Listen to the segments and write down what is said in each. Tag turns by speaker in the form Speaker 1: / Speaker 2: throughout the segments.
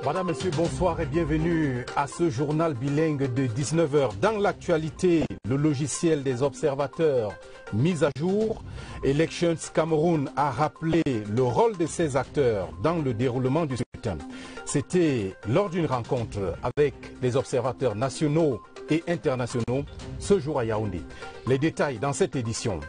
Speaker 1: Madame, Monsieur, bonsoir et bienvenue à ce journal bilingue de 19h. Dans l'actualité, le logiciel des observateurs mis à jour, Elections Cameroun a rappelé le rôle de ses acteurs dans le déroulement du scrutin. C'était lors d'une rencontre avec les observateurs nationaux et internationaux ce jour à Yaoundé. Les détails dans cette édition.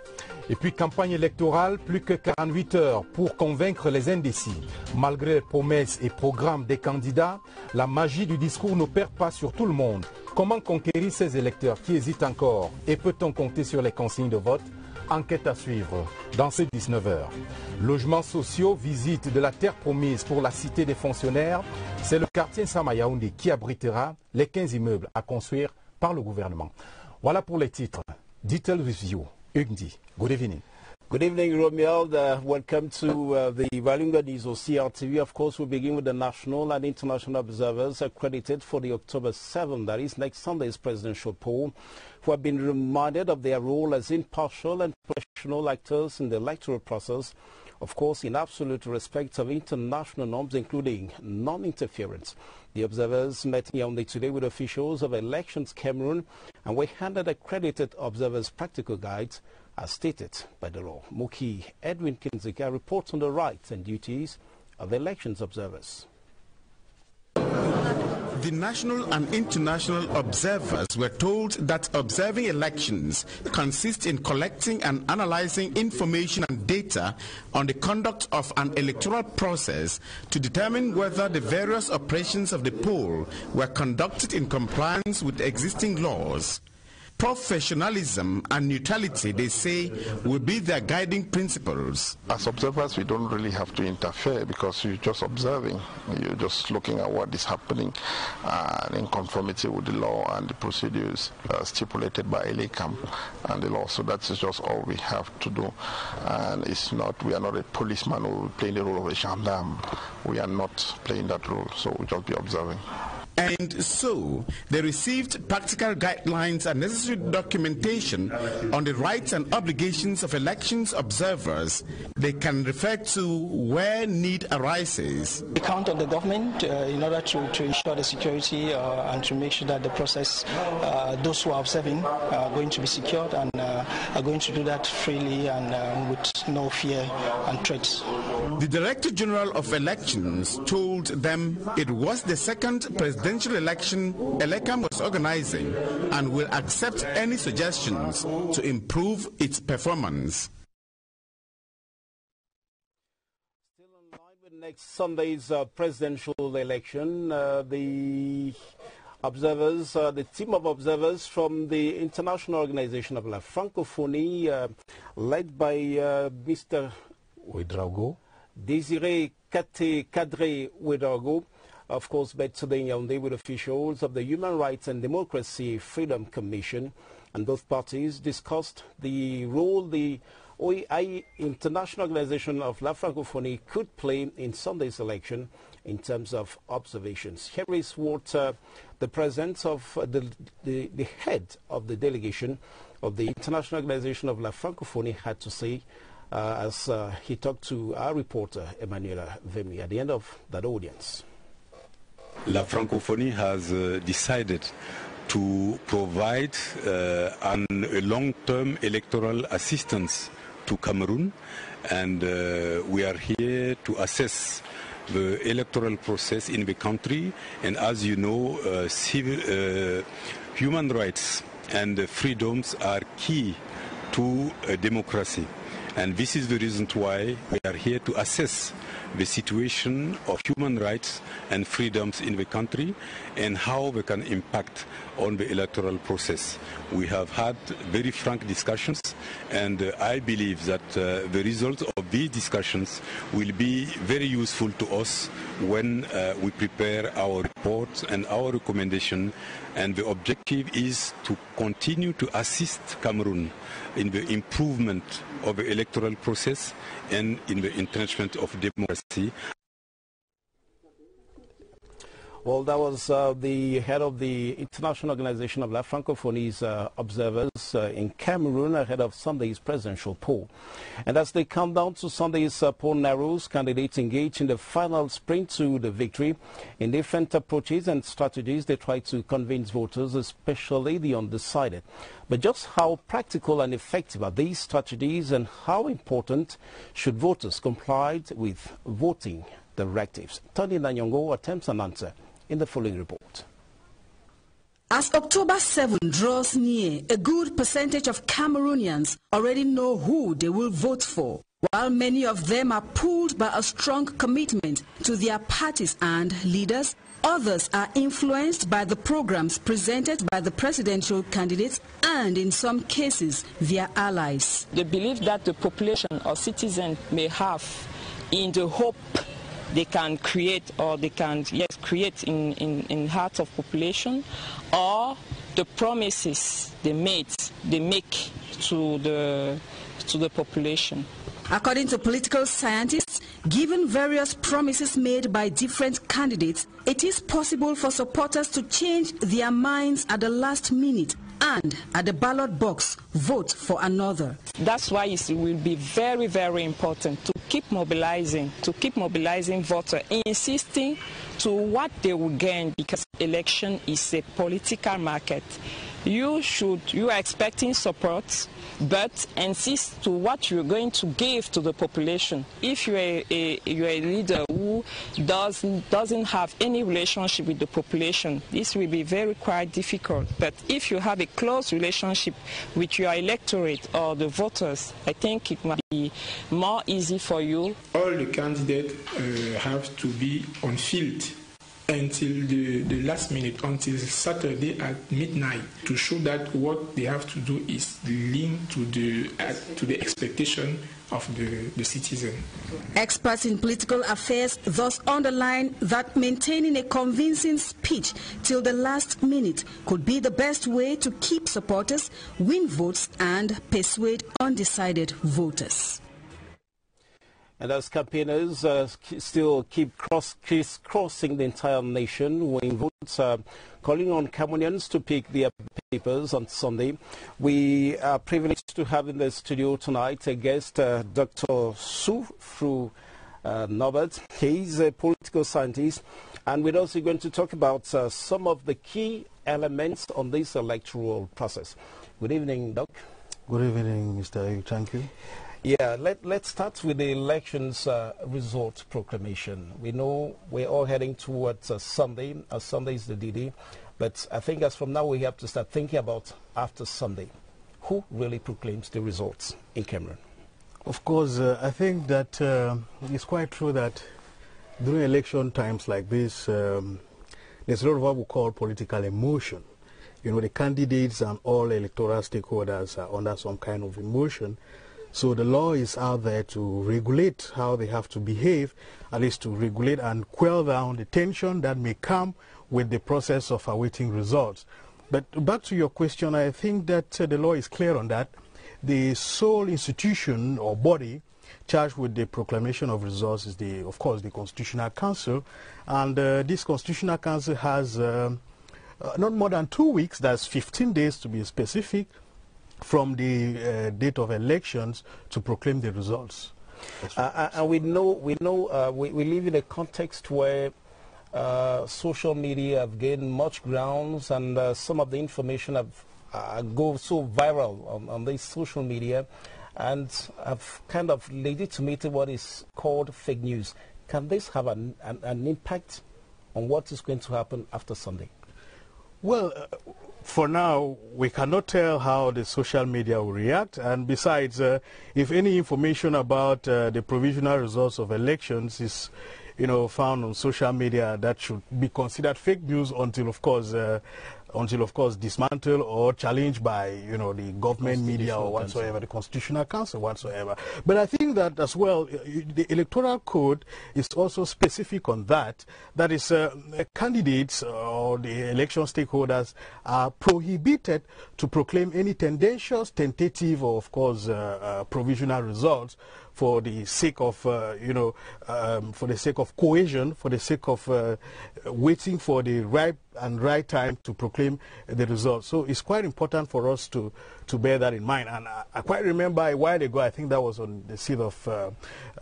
Speaker 1: Et puis campagne électorale, plus que 48 heures pour convaincre les indécis. Malgré les promesses et programmes des candidats, la magie du discours n'opère pas sur tout le monde. Comment conquérir ces électeurs qui hésitent encore? Et peut-on compter sur les consignes de vote? Enquête à suivre dans ces 19h. Logements sociaux, visite de la terre promise pour la cité des fonctionnaires. C'est le quartier Sama Yaoundé qui abritera les 15 immeubles à construire par le gouvernement. Voilà pour les titres. Detail Review. Ugndi, good evening.
Speaker 2: Good evening, Romeo. Welcome to the Valunga News or CRTV. Of course, we begin with the national and international observers accredited for the October 7th, that is next Sunday's presidential poll, who have been reminded of their role as impartial and professional actors in the electoral process, of course, in absolute respect of international norms, including non-interference. The observers met Yaoundé today with officials of Elections Cameroun and were handed accredited observers' practical guides as stated by the law. Muki Edwin Kinzika reports on the rights and duties of elections observers.
Speaker 3: The national and international observers were told that observing elections consists in collecting and analyzing information and data on the conduct of an electoral process to determine whether the various operations of the poll were conducted in compliance with existing laws. Professionalism and neutrality, they say, will be their guiding principles.
Speaker 4: As observers, we don't really have to interfere because you're just observing. You're just looking at what is happening in conformity with the law and the procedures stipulated by ELECAM and the law. So that's just all we have to do. And it's not, we are not a policeman who will play the role of a gendarme. We are not playing that role, so we'll just be observing.
Speaker 3: And so, they received practical guidelines and necessary documentation on the rights and obligations of elections observers they can refer to where need arises.
Speaker 5: We count on the government in order to ensure the security and to make sure that the process, those who are observing are going to be secured and are going to do that freely and with no fear and threats.
Speaker 3: The Director General of Elections told them it was the second presidential election ELECAM was organizing and will accept any suggestions to improve its performance.
Speaker 2: Still in line with next Sunday's presidential election, the observers, the team of observers from the International Organization of La Francophonie, led by Mr.
Speaker 1: Ouedraogo,
Speaker 2: Désiré Kadri Ouedraogo, of course, met today in Yaoundé with officials of the Human Rights and Democracy Freedom Commission, and both parties discussed the role the OEI, International Organization of La Francophonie, could play in Sunday's election in terms of observations. Here is what the president of the head of the delegation of the International Organization of La Francophonie had to say as he talked to our reporter, Emmanuela Vemi, at the end of that audience.
Speaker 6: La Francophonie has decided to provide a long-term electoral assistance to Cameroon, and we are here to assess the electoral process in the country. And as you know, human rights and freedoms are key to democracy. And this is the reason why we are here to assess the situation of human rights and freedoms in the country and how they can impact on the electoral process. We have had very frank discussions, and I believe that the results of these discussions will be very useful to us when we prepare our reports and our recommendation. And the objective is to continue to assist Cameroon in the improvement of the electoral process and in the entrenchment of democracy.
Speaker 2: Well, that was the head of the International Organization of La Francophonies observers in Cameroon ahead of Sunday's presidential poll. And as they come down to Sunday's poll narrows, candidates engage in the final sprint to the victory. In different approaches and strategies, they try to convince voters, especially the undecided. But just how practical and effective are these strategies, and how important should voters comply with voting directives? Tony Nanyongo attempts an answer in the following report.
Speaker 7: As October 7 draws near, a good percentage of Cameroonians already know who they will vote for, while many of them are pulled by a strong commitment to their parties and leaders. Others are influenced by the programs presented by the presidential candidates and, in some cases, their allies.
Speaker 8: The belief that the population or citizens may have in the hope they can create, or they can create in hearts of population, or the promises they make to the population.
Speaker 7: According to political scientists, given various promises made by different candidates, it is possible for supporters to change their minds at the last minute and at the ballot box vote for another.
Speaker 8: That's why it will be very, very important to keep mobilizing voters, insisting to what they will gain, because election is a political market. You are expecting support, but insist to what you're going to give to the population. If you're a leader who doesn't have any relationship with the population, this will be quite difficult. But if you have a close relationship with your electorate or the voters, I think it might be more easy for you.
Speaker 9: All the candidates have to be on field until the last minute, until Saturday at midnight, to show that what they have to do is linked to the expectation of the citizen.
Speaker 7: Experts in political affairs thus underline that maintaining a convincing speech till the last minute could be the best way to keep supporters, win votes, and persuade undecided voters.
Speaker 2: And as campaigners still keep crisscrossing the entire nation, weighing votes, calling on Cameroonians to pick their papers on Sunday, we are privileged to have in the studio tonight a guest, Dr. Sufru Norbert. He's a political scientist, and we're also going to talk about some of the key elements on this electoral process. Good evening, Doc.
Speaker 1: Good evening, Mr. Ayub. Thank you.
Speaker 2: Yeah, let's start with the elections result proclamation. We know we're all heading towards Sunday. Sunday is the D-Day. But I think as from now we have to start thinking about after Sunday. Who really proclaims the results in Cameroon?
Speaker 1: Of course, I think that it's quite true that during election times like this, there's a lot of what we call political emotion. You know, the candidates and all electoral stakeholders are under some kind of emotion. So the law is out there to regulate how they have to behave, at least to regulate and quell down the tension that may come with the process of awaiting results. But back to your question, I think that the law is clear on that. The sole institution or body charged with the proclamation of results is, of course, the Constitutional Council. And this Constitutional Council has not more than 2 weeks, that's 15 days to be specific, from the date of elections to proclaim the results.
Speaker 2: And we live in a context where social media have gained much grounds, and some of the information have go so viral on these social media and have kind of legitimated what is called fake news. Can this have an impact on what is going to happen after Sunday?
Speaker 1: Well, for now, we cannot tell how the social media will react. And besides, if any information about the provisional results of elections is, found on social media, that should be considered fake news until, of course, dismantled or challenged by, the government media or whatsoever, the Constitutional Council whatsoever. But I think that as well, the Electoral Code is also specific on that. That is, candidates or the election stakeholders are prohibited to proclaim any tentative or, of course, provisional results for the sake of, for the sake of cohesion, for the sake of waiting for the right time to proclaim the results. So it's quite important for us to bear that in mind. And I quite remember a while ago, I think that was on the 6th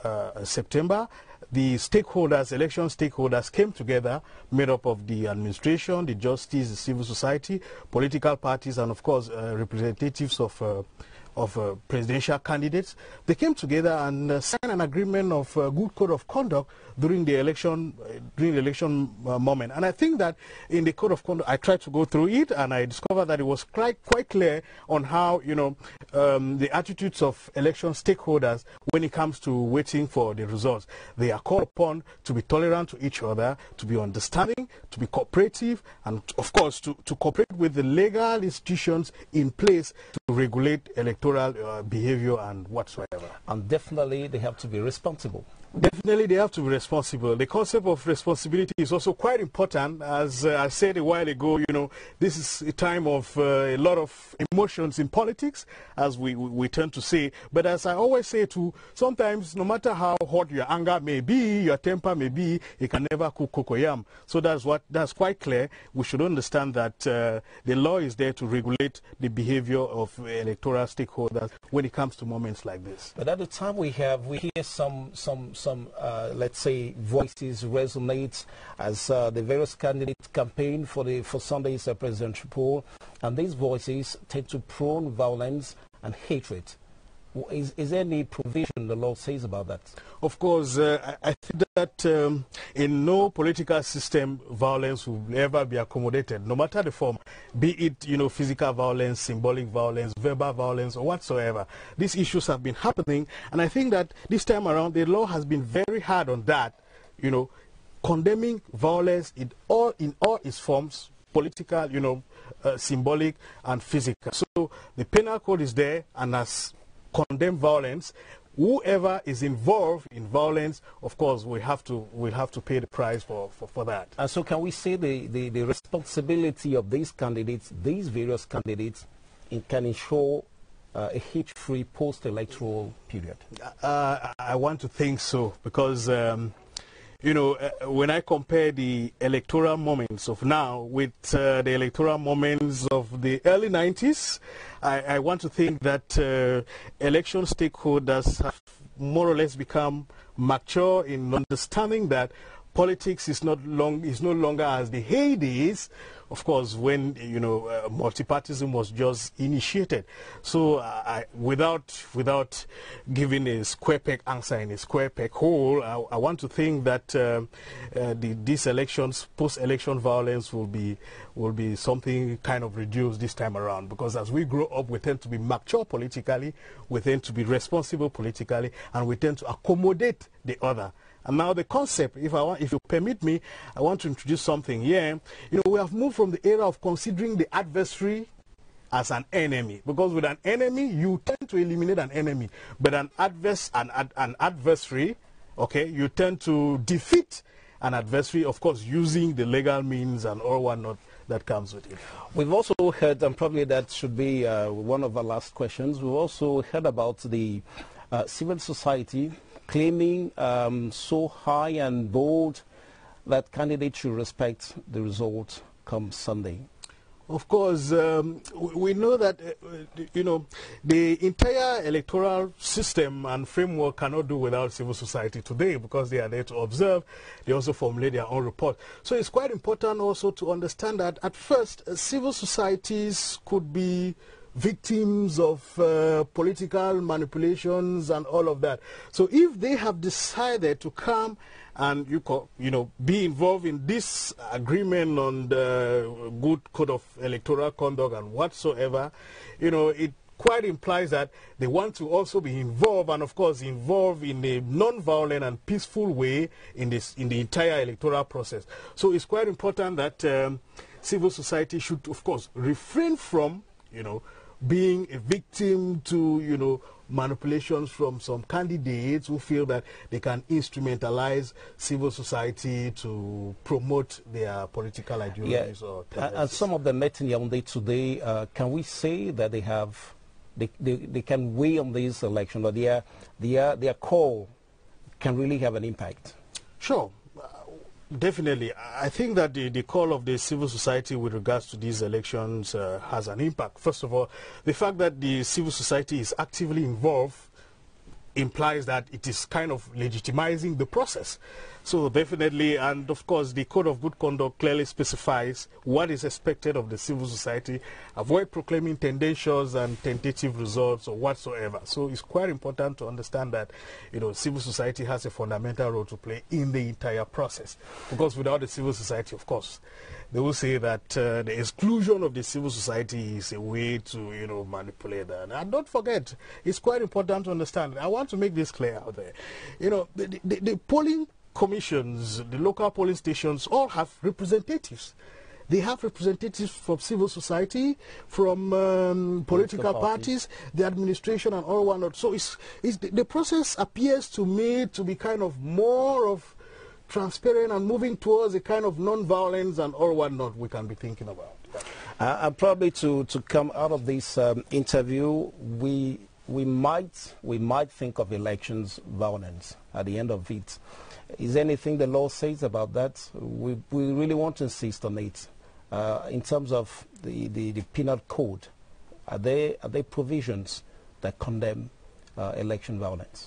Speaker 1: of September, the stakeholders, election stakeholders came together, made up of the administration, the justice, the civil society, political parties, and of course representatives of presidential candidates. They came together and signed an agreement of good code of conduct during the election moment. And I think that in the code of conduct, I tried to go through it, and I discovered that it was quite clear on how the attitudes of election stakeholders when it comes to waiting for the results. They are called upon to be tolerant to each other, to be understanding, to be cooperative, and of course to cooperate with the legal institutions in place to regulate electoral behavior and whatsoever.
Speaker 2: And definitely they have to be responsible.
Speaker 1: Definitely they have to be responsible. The concept of responsibility is also quite important. As I said a while ago, this is a time of a lot of emotions in politics, as we tend to say. But as I always say too, sometimes no matter how hot your anger may be, your temper may be, you can never cook cocoyam. So that's quite clear. We should understand that the law is there to regulate the behavior of electoral stakeholders when it comes to moments like this.
Speaker 2: But at the time we hear some let's say voices resonate as the various candidates campaign for Sunday's presidential poll, and these voices tend to prone violence and hatred. Is there any provision the law says about that?
Speaker 1: Of course, I think that in no political system violence will ever be accommodated, no matter the form, be it physical violence, symbolic violence, verbal violence, or whatsoever. These issues have been happening, and I think that this time around the law has been very hard on that, condemning violence in all its forms, political, symbolic, and physical. So the penal code is there and has condemned violence. Whoever is involved in violence, of course, we have to pay the price for that.
Speaker 2: And so can we say the responsibility of these candidates, these various candidates, can ensure a hate-free post-electoral period?
Speaker 1: I want to think so, because when I compare the electoral moments of now with the electoral moments of the early 90s, I want to think that election stakeholders have more or less become mature in understanding that politics is no longer as the heydays, of course, when multipartism was just initiated. So without giving a square peg answer in a square peg hole, I want to think that these elections, post-election violence, will be something kind of reduced this time around, because as we grow up, we tend to be mature politically, we tend to be responsible politically, and we tend to accommodate the other. And now the concept, if you permit me, I want to introduce something here. We have moved from the era of considering the adversary as an enemy, because with an enemy, you tend to eliminate an enemy. But an adversary, okay, you tend to defeat an adversary, of course, using the legal means and all whatnot that comes with it.
Speaker 2: We've also heard, and probably that should be one of our last questions, we've also heard about the civil society claiming so high and bold that candidates should respect the result come Sunday.
Speaker 1: Of course, we know that, the entire electoral system and framework cannot do without civil society today, because they are there to observe. They also formulate their own report. So it's quite important also to understand that at first, civil societies could be victims of political manipulations and all of that. So if they have decided to come and be involved in this agreement on the good code of electoral conduct and whatsoever, it quite implies that they want to also be involved, and of course involved in a non-violent and peaceful way in the entire electoral process. So it's quite important that civil society should, of course, refrain from being a victim to manipulations from some candidates who feel that they can instrumentalize civil society to promote their political ideologies or tendencies.
Speaker 2: And some of them met in Yaoundé today. Can we say that they have they can weigh on this election, or their call can really have an impact?
Speaker 10: Sure. Definitely. I think that the call of the civil society with regards to these elections has an impact. First of all, the fact that the civil society is actively involved implies that it is kind of legitimizing the process. So definitely, and of course, the Code of Good Conduct clearly specifies what is expected of the civil society. Avoid proclaiming tendentious and tentative results or whatsoever. So it's quite important to understand that, civil society has a fundamental role to play in the entire process. Because without the civil society, of course, they will say that the exclusion of the civil society is a way to, manipulate that. And don't forget, it's quite important to understand. I want to make this clear out there. The polling commissions, the local polling stations, all have representatives. They have representatives from civil society, from political parties, the administration, and all whatnot. So the process appears to me to be kind of more of transparent and moving towards a kind of non-violence and all whatnot we can be thinking about.
Speaker 2: And probably to come out of this interview, we might think of elections violence at the end of it. Is there anything the law says about that? We really want to insist on it. In terms of the penal code, are there provisions that condemn election violence?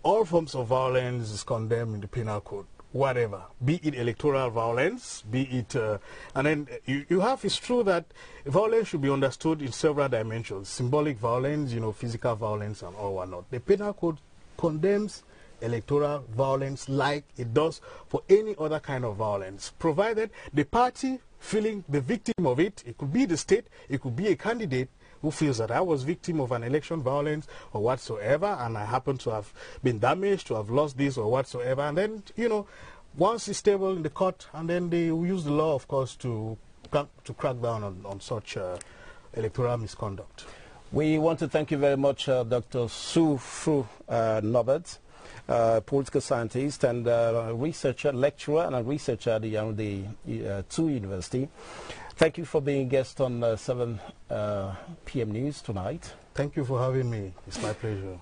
Speaker 10: All forms of violence is condemned in the penal code, whatever, be it electoral violence, be it, and then it's true that violence should be understood in several dimensions: symbolic violence, physical violence, and all whatnot. The penal code condemns electoral violence like it does for any other kind of violence, provided the party feeling the victim of it, it could be the state, it could be a candidate, who feels that I was victim of an election violence or whatsoever, and I happen to have been damaged, to have lost this or whatsoever, and then, once it's stable in the court, and then they use the law, of course, to crack down on such electoral misconduct.
Speaker 2: We want to thank you very much, Dr. Su Fru Norbert, political scientist and researcher, lecturer, and a researcher at the TU University. Thank you for being a guest on 7 p.m. News tonight.
Speaker 10: Thank you for having me. It's my pleasure.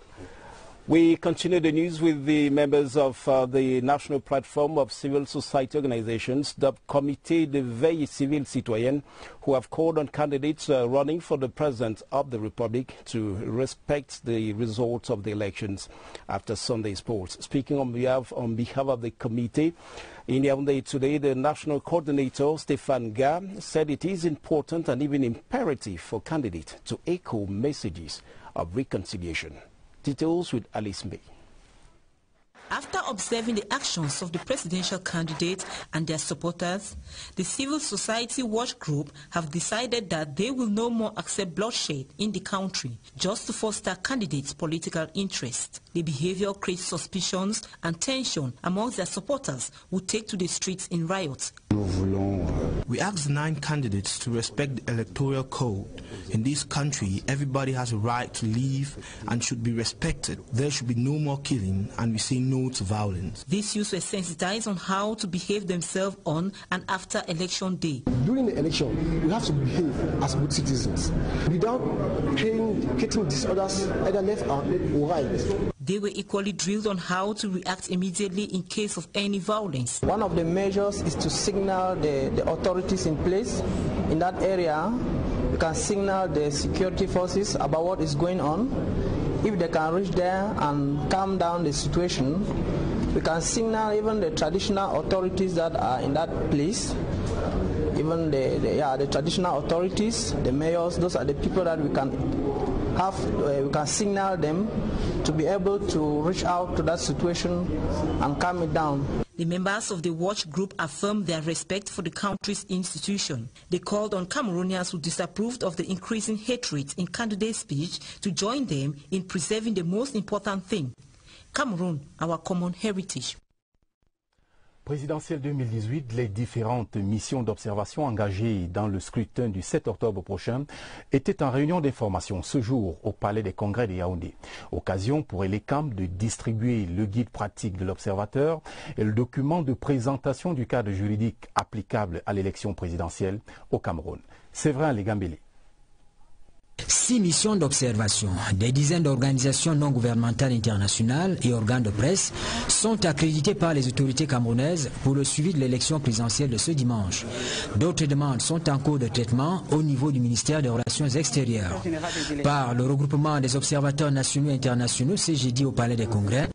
Speaker 2: We continue the news with the members of the National Platform of Civil Society Organizations, the Comité de Veille Civile Citoyenne, who have called on candidates running for the President of the Republic to respect the results of the elections after Sunday's polls. Speaking on behalf of the committee, in Yaoundé today, the national coordinator, Stéphane Ga, said it is important and even imperative for candidates to echo messages of reconciliation. Details with Alice May.
Speaker 11: After observing the actions of the presidential candidate and their supporters, the Civil Society Watch Group have decided that they will no more accept bloodshed in the country just to foster candidates' political interest. The behavior creates suspicions and tension amongst their supporters who take to the streets in riots.
Speaker 12: We asked 9 candidates to respect the electoral code. In this country, everybody has a right to live and should be respected. There should be no more killing, and we say no to violence.
Speaker 11: These youths were sensitized on how to behave themselves on and after election day.
Speaker 13: During the election, we have to behave as good citizens without creating disorders either left or right.
Speaker 11: They were equally drilled on how to react immediately in case of any violence.
Speaker 14: One of the measures is to signal the authorities in place in that area. You can signal the security forces about what is going on. If they can reach there and calm down the situation, we can signal even the traditional authorities that are in that place. Even the traditional authorities, the mayors, those are the people that we can signal them to be able to reach out to that situation and calm it down.
Speaker 11: The members of the watch group affirmed their respect for the country's institution. They called on Cameroonians who disapproved of the increasing hatred in candidate speech to join them in preserving the most important thing: Cameroon, our common heritage.
Speaker 1: Présidentielle 2018, les différentes missions d'observation engagées dans le scrutin du 7 octobre prochain étaient en réunion d'information ce jour au Palais des Congrès de Yaoundé. Occasion pour ELECAM de distribuer le guide pratique de l'observateur et le document de présentation du cadre juridique applicable à l'élection présidentielle au Cameroun. Séverin Legambélé.
Speaker 15: 6 missions d'observation, des dizaines d'organisations non gouvernementales internationales et organes de presse sont accrédités par les autorités camerounaises pour le suivi de l'élection présidentielle de ce dimanche. D'autres demandes sont en cours de traitement au niveau du ministère des Relations extérieures. Par le regroupement des observateurs nationaux et internationaux, c'est jeudi au Palais des Congrès,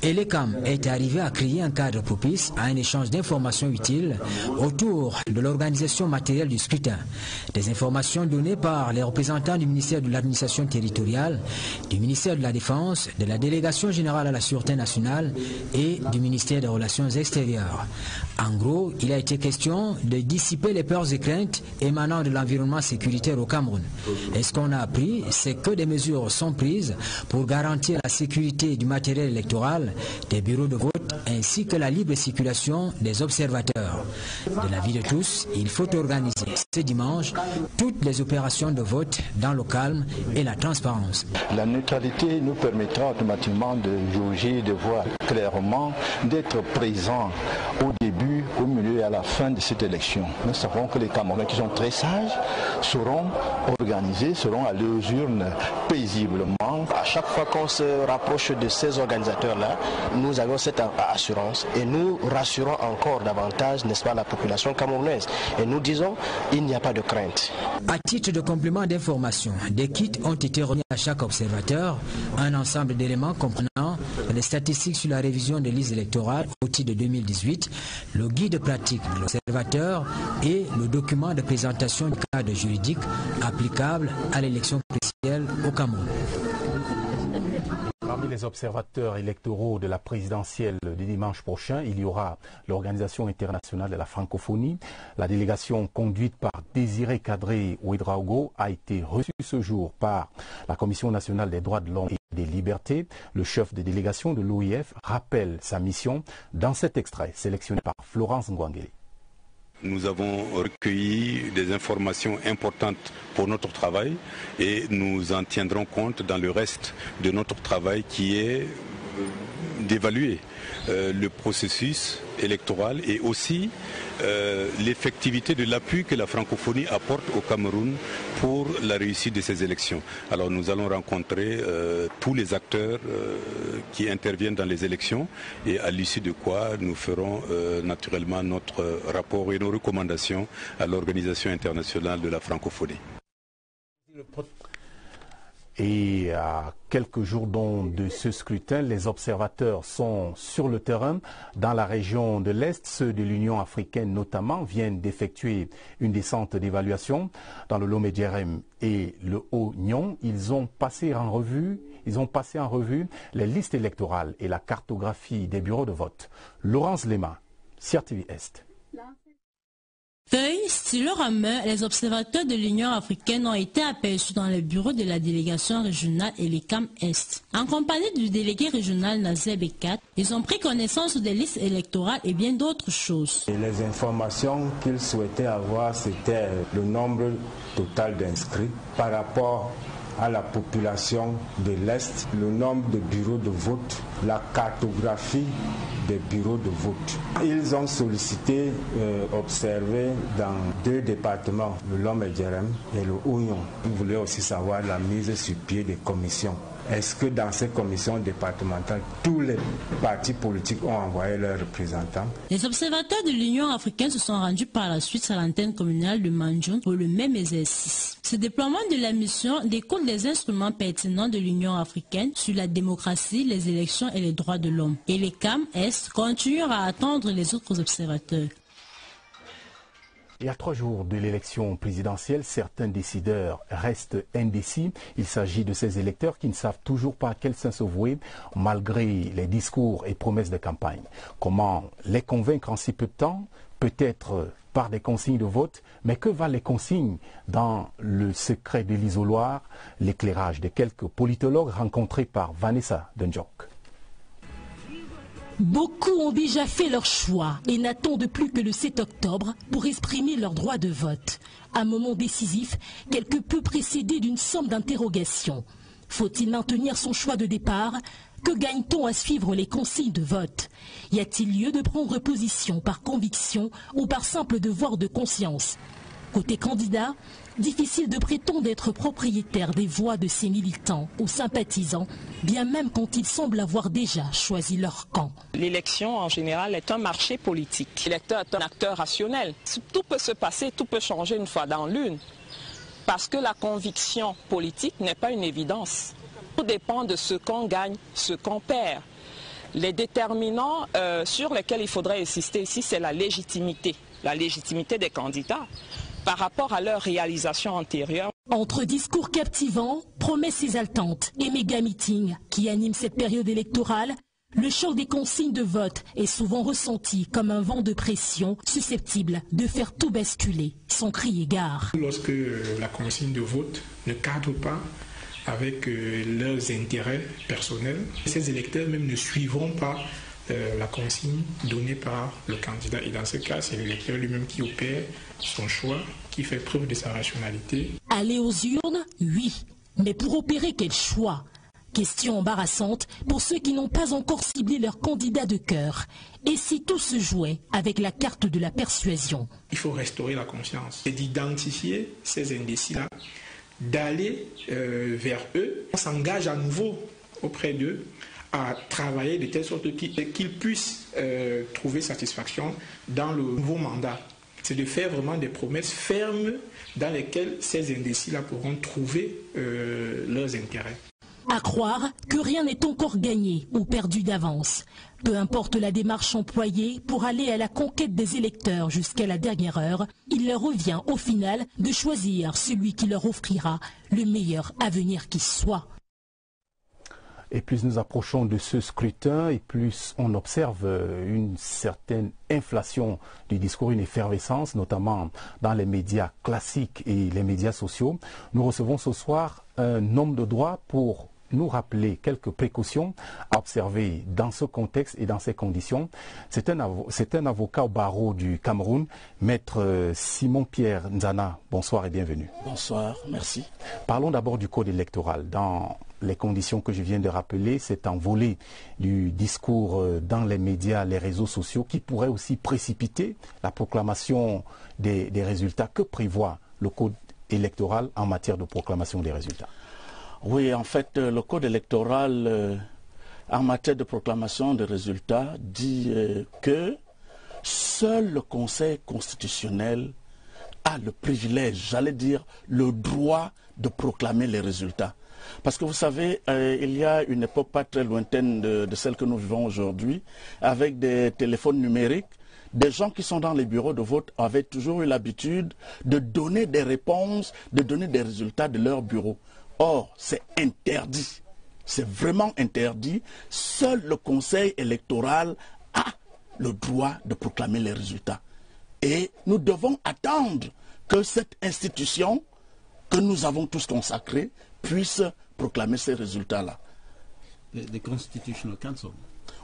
Speaker 15: ELECAM est arrivé à créer un cadre propice à un échange d'informations utiles autour de l'organisation matérielle du scrutin. Des informations données par les représentants du ministère de l'administration territoriale, du ministère de la Défense, de la délégation générale à la sûreté nationale et du ministère des Relations extérieures. En gros, il a été question de dissiper les peurs et craintes émanant de l'environnement sécuritaire au Cameroun. Et ce qu'on a appris, c'est que des mesures sont prises pour garantir la sécurité du matériel électoral, des bureaux de vote ainsi que la libre circulation des observateurs. De l'avis de tous, il faut organiser ce dimanche toutes les opérations de vote dans le calme et la transparence.
Speaker 16: La neutralité nous permettra automatiquement de jauger, de voir clairement, d'être présent au début, au milieu et à la fin de cette élection. Nous savons que les Camerounais qui sont très sages seront organisés, seront à leurs urnes paisiblement.
Speaker 17: À chaque fois qu'on se rapproche de ces organisateurs-là, nous avons cette assurance et nous rassurons encore davantage, n'est-ce pas, la population camerounaise. Et nous disons, il n'y a pas de crainte.
Speaker 15: À titre de complément d'information, des kits ont été remis à chaque observateur, un ensemble d'éléments comprenant les statistiques sur la révision des listes électorales au titre de 2018, le guide pratique de l'observateur et le document de présentation du cadre juridique applicable à l'élection présidentielle au Cameroun.
Speaker 1: Parmi les observateurs électoraux de la présidentielle du dimanche prochain, il y aura l'Organisation internationale de la francophonie. La délégation conduite par Désiré Kadré Ouedraogo a été reçue ce jour par la Commission nationale des droits de l'homme et des libertés. Le chef de délégation de l'OIF rappelle sa mission dans cet extrait sélectionné par Florence Ngwangeli.
Speaker 6: Nous avons recueilli des informations importantes pour notre travail et nous en tiendrons compte dans le reste de notre travail qui est d'évaluer le processus électoral et aussi l'effectivité de l'appui que la francophonie apporte au Cameroun pour la réussite de ces élections. Alors nous allons rencontrer tous les acteurs qui interviennent dans les élections et à l'issue de quoi nous ferons naturellement notre rapport et nos recommandations à l'Organisation internationale de la francophonie.
Speaker 1: Et à quelques jours de ce scrutin, les observateurs sont sur le terrain. Dans la région de l'Est, ceux de l'Union africaine notamment viennent d'effectuer une descente d'évaluation. Dans le Lomé Djerem et le Haut-Nyon, ils ont passé en revue les listes électorales et la cartographie des bureaux de vote. Laurence Lema, CRTV Est.
Speaker 18: Feuilles, stylos à main, les observateurs de l'Union africaine ont été aperçus dans le bureau de la délégation régionale ELECAM Est. En compagnie du délégué régional Nazer Bekat, ils ont pris connaissance des listes électorales et bien d'autres choses.
Speaker 19: Et les informations qu'ils souhaitaient avoir, c'était le nombre total d'inscrits par rapport à la population de l'Est, le nombre de bureaux de vote, la cartographie des bureaux de vote. Ils ont sollicité observer dans 2 départements, le Lomé Djerem et le Haut-Nyon. Ils voulaient aussi savoir la mise sur pied des commissions. Est-ce que dans ces commissions départementales, tous les partis politiques ont envoyé leurs représentants?
Speaker 18: Les observateurs de l'Union africaine se sont rendus par la suite à l'antenne communale de Manjoun pour le même exercice. Ce déploiement de la mission découle des instruments pertinents de l'Union africaine sur la démocratie, les élections et les droits de l'homme. Et les CAM-Est continuent à attendre les autres observateurs.
Speaker 1: Et à 3 jours de l'élection présidentielle, certains décideurs restent indécis. Il s'agit de ces électeurs qui ne savent toujours pas à quel sens se vouer malgré les discours et promesses de campagne. Comment les convaincre en si peu de temps? Peut-être par des consignes de vote, mais que valent les consignes dans le secret de l'isoloir? L'éclairage de quelques politologues rencontrés par Vanessa Denjok.
Speaker 20: Beaucoup ont déjà fait leur choix et n'attendent plus que le 7 octobre pour exprimer leur droit de vote. Un moment décisif, quelque peu précédé d'une somme d'interrogations. Faut-il maintenir son choix de départ? Que gagne-t-on à suivre les consignes de vote? Y a-t-il lieu de prendre position par conviction ou par simple devoir de conscience? Côté candidat, difficile de prétendre être propriétaire des voix de ses militants ou sympathisants, bien même quand ils semblent avoir déjà choisi leur camp.
Speaker 8: L'élection en général est un marché politique. L'électeur est un acteur rationnel. Tout peut se passer, tout peut changer une fois dans l'une. Parce que la conviction politique n'est pas une évidence. Tout dépend de ce qu'on gagne, ce qu'on perd. Les déterminants sur lesquels il faudrait insister ici, c'est la légitimité des candidats par rapport à leur réalisation antérieure.
Speaker 20: Entre discours captivants, promesses exaltantes et méga-meetings qui animent cette période électorale, le choc des consignes de vote est souvent ressenti comme un vent de pression susceptible de faire tout basculer sans crier gare.
Speaker 9: Lorsque la consigne de vote ne cadre pas avec leurs intérêts personnels, ces électeurs même ne suivront pas la consigne donnée par le candidat. Et dans ce cas, c'est l'électeur lui-même qui opère son choix, qui fait preuve de sa rationalité.
Speaker 20: Aller aux urnes, oui. Mais pour opérer quel choix? Question embarrassante pour ceux qui n'ont pas encore ciblé leur candidat de cœur. Et si tout se jouait avec la carte de la persuasion?
Speaker 9: Il faut restaurer la confiance et d'identifier ces indécis-là, d'aller vers eux. On s'engage à nouveau auprès d'eux à travailler de telle sorte qu'ils puissent trouver satisfaction dans le nouveau mandat. C'est de faire vraiment des promesses fermes dans lesquelles ces indécis-là pourront trouver leurs intérêts.
Speaker 20: À croire que rien n'est encore gagné ou perdu d'avance. Peu importe la démarche employée pour aller à la conquête des électeurs jusqu'à la dernière heure, il leur revient au final de choisir celui qui leur offrira le meilleur avenir qui soit.
Speaker 1: Et plus nous approchons de ce scrutin, et plus on observe une certaine inflation du discours, une effervescence, notamment dans les médias classiques et les médias sociaux. Nous recevons ce soir un homme de droit pour nous rappeler quelques précautions à observer dans ce contexte et dans ces conditions. C'est un avocat au barreau du Cameroun, maître Simon-Pierre Nzana. Bonsoir et bienvenue.
Speaker 21: Bonsoir, merci.
Speaker 1: Parlons d'abord du code électoral. Dans les conditions que je viens de rappeler, c'est envolé du discours dans les médias, les réseaux sociaux, qui pourrait aussi précipiter la proclamation des résultats. Que prévoit le code électoral en matière de proclamation des résultats?
Speaker 21: Oui, en fait, le code électoral en matière de proclamation des résultats dit que seul le Conseil constitutionnel a le privilège, j'allais dire le droit de proclamer les résultats. Parce que vous savez, il y a une époque pas très lointaine de celle que nous vivons aujourd'hui, avec des téléphones numériques. Des gens qui sont dans les bureaux de vote avaient toujours eu l'habitude de donner des réponses, de donner des résultats de leur bureau. Or, c'est interdit. C'est vraiment interdit. Seul le Conseil électoral a le droit de proclamer les résultats. Et nous devons attendre que cette institution que nous avons tous consacrée puisse proclamer ces résultats-là.
Speaker 2: The Constitutional Council.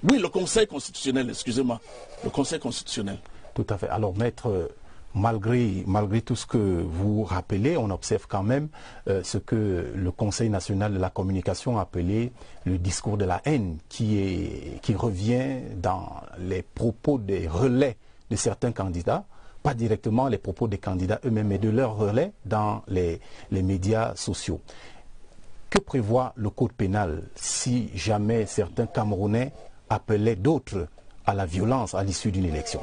Speaker 21: Oui, le Conseil constitutionnel, excusez-moi. Le Conseil constitutionnel.
Speaker 1: Tout à fait. Alors, maître, malgré tout ce que vous rappelez, on observe quand même ce que le Conseil national de la communication a appelé le discours de la haine, qui revient dans les propos des relais de certains candidats, pas directement les propos des candidats eux-mêmes, mais de leurs relais dans les médias sociaux. Que prévoit le code pénal si jamais certains Camerounais appelaient d'autres à la violence à l'issue d'une élection?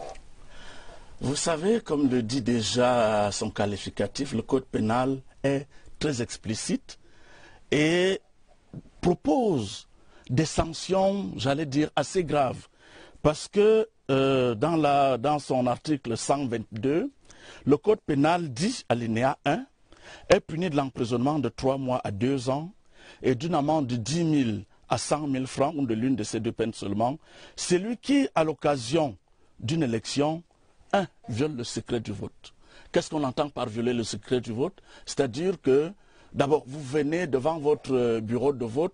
Speaker 21: Vous savez, comme le dit déjà son qualificatif, le code pénal est très explicite et propose des sanctions, j'allais dire, assez graves. Parce que dans son article 122, le code pénal dit, alinéa 1, est puni de l'emprisonnement de 3 mois à 2 ans et d'une amende de 10 000 à 100 000 francs, ou de l'une de ces deux peines seulement, celui qui, à l'occasion d'une élection, 1. viole le secret du vote. Qu'est-ce qu'on entend par violer le secret du vote? C'est-à-dire que, d'abord, vous venez devant votre bureau de vote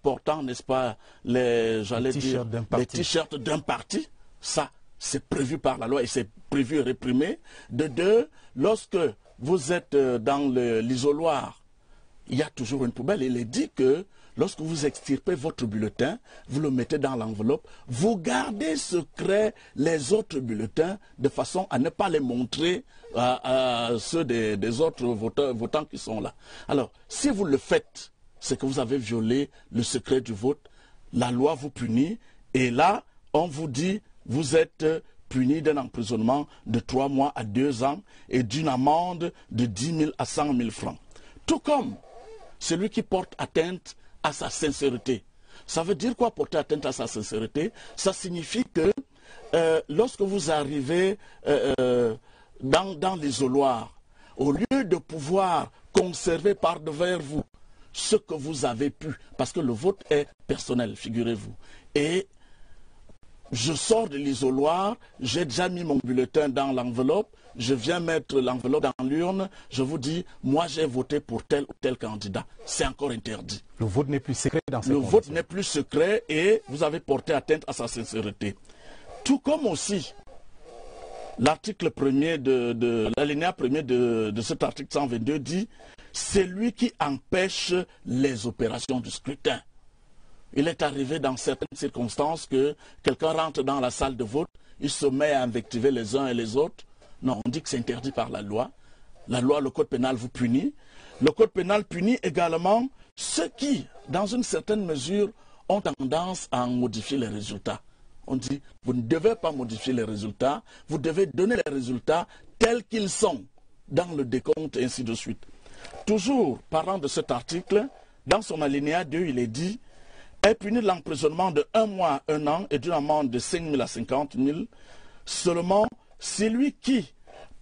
Speaker 21: portant, n'est-ce pas, les t-shirts d'un parti. Ça, c'est prévu par la loi et c'est prévu et réprimé. De 2, lorsque vous êtes dans l'isoloir, il y a toujours une poubelle. Il est dit que lorsque vous extirpez votre bulletin, vous le mettez dans l'enveloppe, vous gardez secret les autres bulletins de façon à ne pas les montrer à ceux des autres votants qui sont là. Alors, si vous le faites, c'est que vous avez violé le secret du vote, la loi vous punit, et là, on vous dit, vous êtes puni d'un emprisonnement de 3 mois à 2 ans et d'une amende de 10 000 à 100 000 francs. Tout comme celui qui porte atteinte à sa sincérité. Ça veut dire quoi, porter atteinte à sa sincérité? Ça signifie que lorsque vous arrivez dans l'isoloir, au lieu de pouvoir conserver par devers vous ce que vous avez pu, parce que le vote est personnel, figurez-vous, et je sors de l'isoloir, j'ai déjà mis mon bulletin dans l'enveloppe, je viens mettre l'enveloppe dans l'urne, je vous dis, moi j'ai voté pour tel ou tel candidat. C'est encore interdit.
Speaker 1: Le vote n'est plus secret dans ces conditions.
Speaker 21: Le vote n'est plus secret et vous avez porté atteinte à sa sincérité. Tout comme aussi, l'article 1er de l'alinéa 1er de cet article 122 dit, c'est lui qui empêche les opérations du scrutin. Il est arrivé dans certaines circonstances que quelqu'un rentre dans la salle de vote, il se met à invectiver les uns et les autres. Non, on dit que c'est interdit par la loi. La loi, le code pénal vous punit. Le code pénal punit également ceux qui, dans une certaine mesure, ont tendance à modifier les résultats. On dit, vous ne devez pas modifier les résultats, vous devez donner les résultats tels qu'ils sont dans le décompte et ainsi de suite. Toujours parlant de cet article, dans son alinéa 2, il est dit, est puni de l'emprisonnement de 1 mois à 1 an et d'une amende de 5 000 à 50 000, seulement celui qui,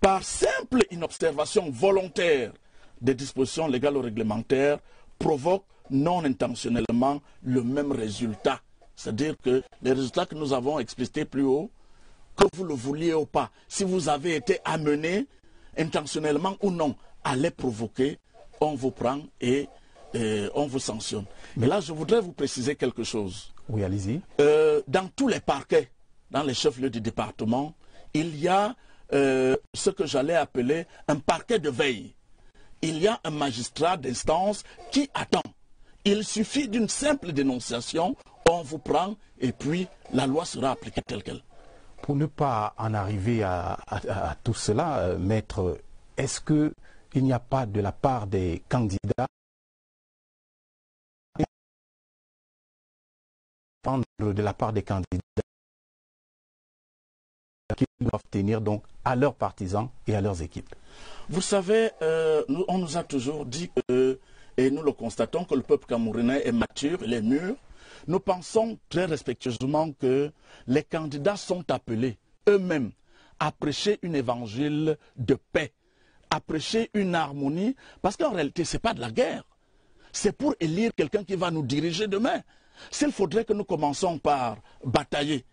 Speaker 21: par simple inobservation volontaire des dispositions légales ou réglementaires, provoque non intentionnellement le même résultat. C'est-à-dire que les résultats que nous avons explicités plus haut, que vous le vouliez ou pas, si vous avez été amené intentionnellement ou non à les provoquer, on vous prend et on vous sanctionne. Mais là, je voudrais vous préciser quelque chose.
Speaker 1: Oui, allez-y.
Speaker 21: Dans tous les parquets, dans les chefs-lieux du département, il y a ce que j'allais appeler un parquet de veille. Il y a un magistrat d'instance qui attend. Il suffit d'une simple dénonciation, on vous prend et puis la loi sera appliquée telle qu'elle.
Speaker 1: Pour ne pas en arriver à tout cela, maître, est-ce qu'il n'y a pas de la part des candidats qui doivent tenir donc à leurs partisans et à leurs équipes?
Speaker 21: Vous savez, on nous a toujours dit que, et nous le constatons, que le peuple camerounais est mature, il est mûr. Nous pensons très respectueusement que les candidats sont appelés eux-mêmes à prêcher un évangile de paix, à prêcher une harmonie, parce qu'en réalité, ce n'est pas de la guerre. C'est pour élire quelqu'un qui va nous diriger demain. S'il faudrait que nous commençons par batailler,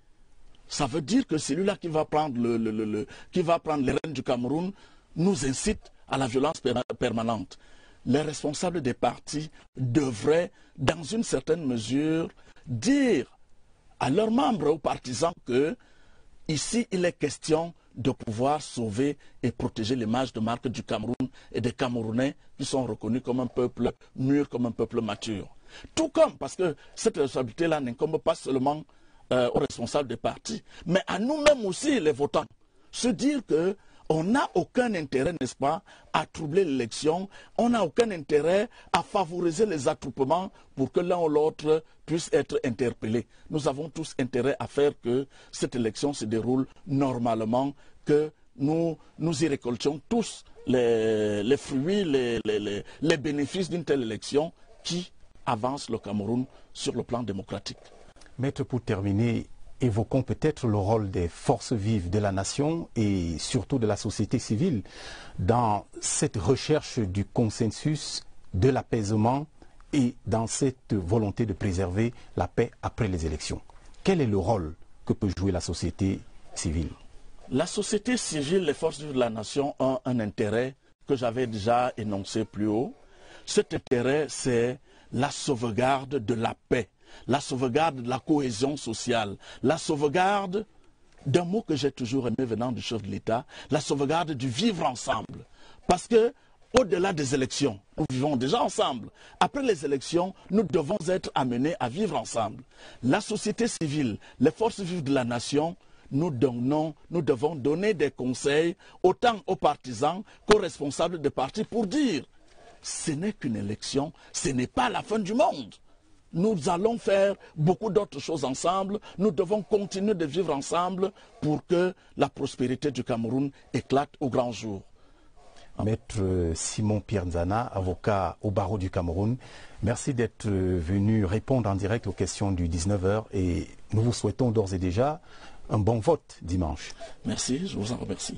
Speaker 21: ça veut dire que celui-là qui va prendre les rênes du Cameroun nous incite à la violence permanente. Les responsables des partis devraient, dans une certaine mesure, dire à leurs membres ou partisans que ici, il est question de pouvoir sauver et protéger l'image de marque du Cameroun et des Camerounais qui sont reconnus comme un peuple mûr, comme un peuple mature. Tout comme, parce que cette responsabilité-là n'incombe pas seulement aux responsables des partis, mais à nous-mêmes aussi, les votants. Se dire qu'on n'a aucun intérêt, n'est-ce pas, à troubler l'élection, on n'a aucun intérêt à favoriser les attroupements pour que l'un ou l'autre puisse être interpellé. Nous avons tous intérêt à faire que cette élection se déroule normalement, que nous y récoltions tous les fruits, les bénéfices d'une telle élection qui avance le Cameroun sur le plan démocratique.
Speaker 1: Maître, pour terminer, évoquons peut-être le rôle des forces vives de la nation et surtout de la société civile dans cette recherche du consensus, de l'apaisement et dans cette volonté de préserver la paix après les élections. Quel est le rôle que peut jouer la société civile?
Speaker 21: La société civile, les forces vives de la nation ont un intérêt que j'avais déjà énoncé plus haut. Cet intérêt, c'est la sauvegarde de la paix, la sauvegarde de la cohésion sociale, la sauvegarde d'un mot que j'ai toujours aimé venant du chef de l'État, la sauvegarde du vivre ensemble. Parce que au-delà des élections. Nous vivons déjà ensemble. Après les élections, nous devons être amenés à vivre ensemble. La société civile, les forces vives de la nation, nous devons donner des conseils autant aux partisans qu'aux responsables des partis pour dire ce n'est qu'une élection, ce n'est pas la fin du monde. Nous allons faire beaucoup d'autres choses ensemble. Nous devons continuer de vivre ensemble pour que la prospérité du Cameroun éclate au grand jour.
Speaker 2: Maître Simon Pierre Nzana, avocat au barreau du Cameroun, merci d'être venu répondre en direct aux questions du 19h et nous vous souhaitons d'ores et déjà un bon vote dimanche.
Speaker 21: Merci, je vous en remercie.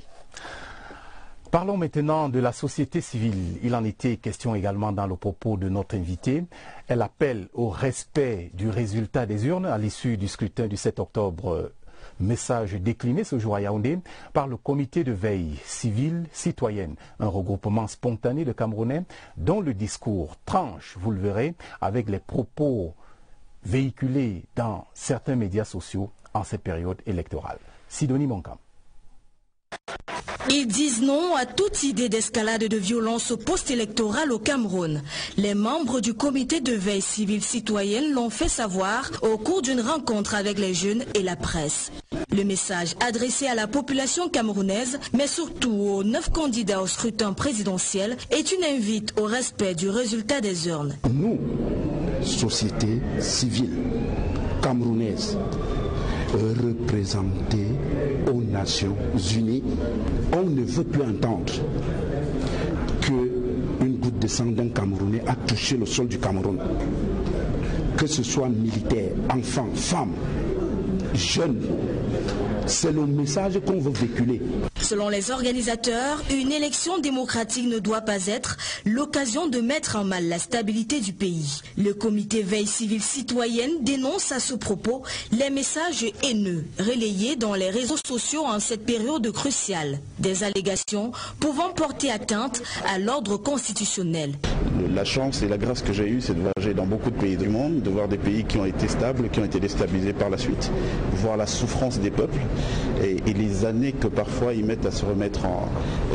Speaker 2: Parlons maintenant de la société civile. Il en était question également dans le propos de notre invité. Elle appelle au respect du résultat des urnes à l'issue du scrutin du 7 octobre. Message décliné ce jour à Yaoundé par le comité de veille civile citoyenne, un regroupement spontané de Camerounais dont le discours tranche, vous le verrez, avec les propos véhiculés dans certains médias sociaux en cette période électorale. Sidonie Monkam.
Speaker 7: Ils disent non à toute idée d'escalade de violence post-électorale au Cameroun. Les membres du comité de veille civile citoyenne l'ont fait savoir au cours d'une rencontre avec les jeunes et la presse. Le message adressé à la population camerounaise, mais surtout aux 9 candidats au scrutin présidentiel, est une invite au respect du résultat des urnes.
Speaker 4: Nous, société civile camerounaise, représentée aux Nations Unies, on ne veut plus entendre qu'une goutte de sang d'un Camerounais a touché le sol du Cameroun. Que ce soit militaire, enfants, femmes, jeunes, c'est le message qu'on veut véhiculer.
Speaker 7: Selon les organisateurs, une élection démocratique ne doit pas être l'occasion de mettre en mal la stabilité du pays. Le comité veille civile citoyenne dénonce à ce propos les messages haineux relayés dans les réseaux sociaux en cette période cruciale. Des allégations pouvant porter atteinte à l'ordre constitutionnel.
Speaker 22: La chance et la grâce que j'ai eue, c'est de voyager dans beaucoup de pays du monde, de voir des pays qui ont été stables, qui ont été déstabilisés par la suite, voir la souffrance des peuples et les années que parfois ils mettent à se remettre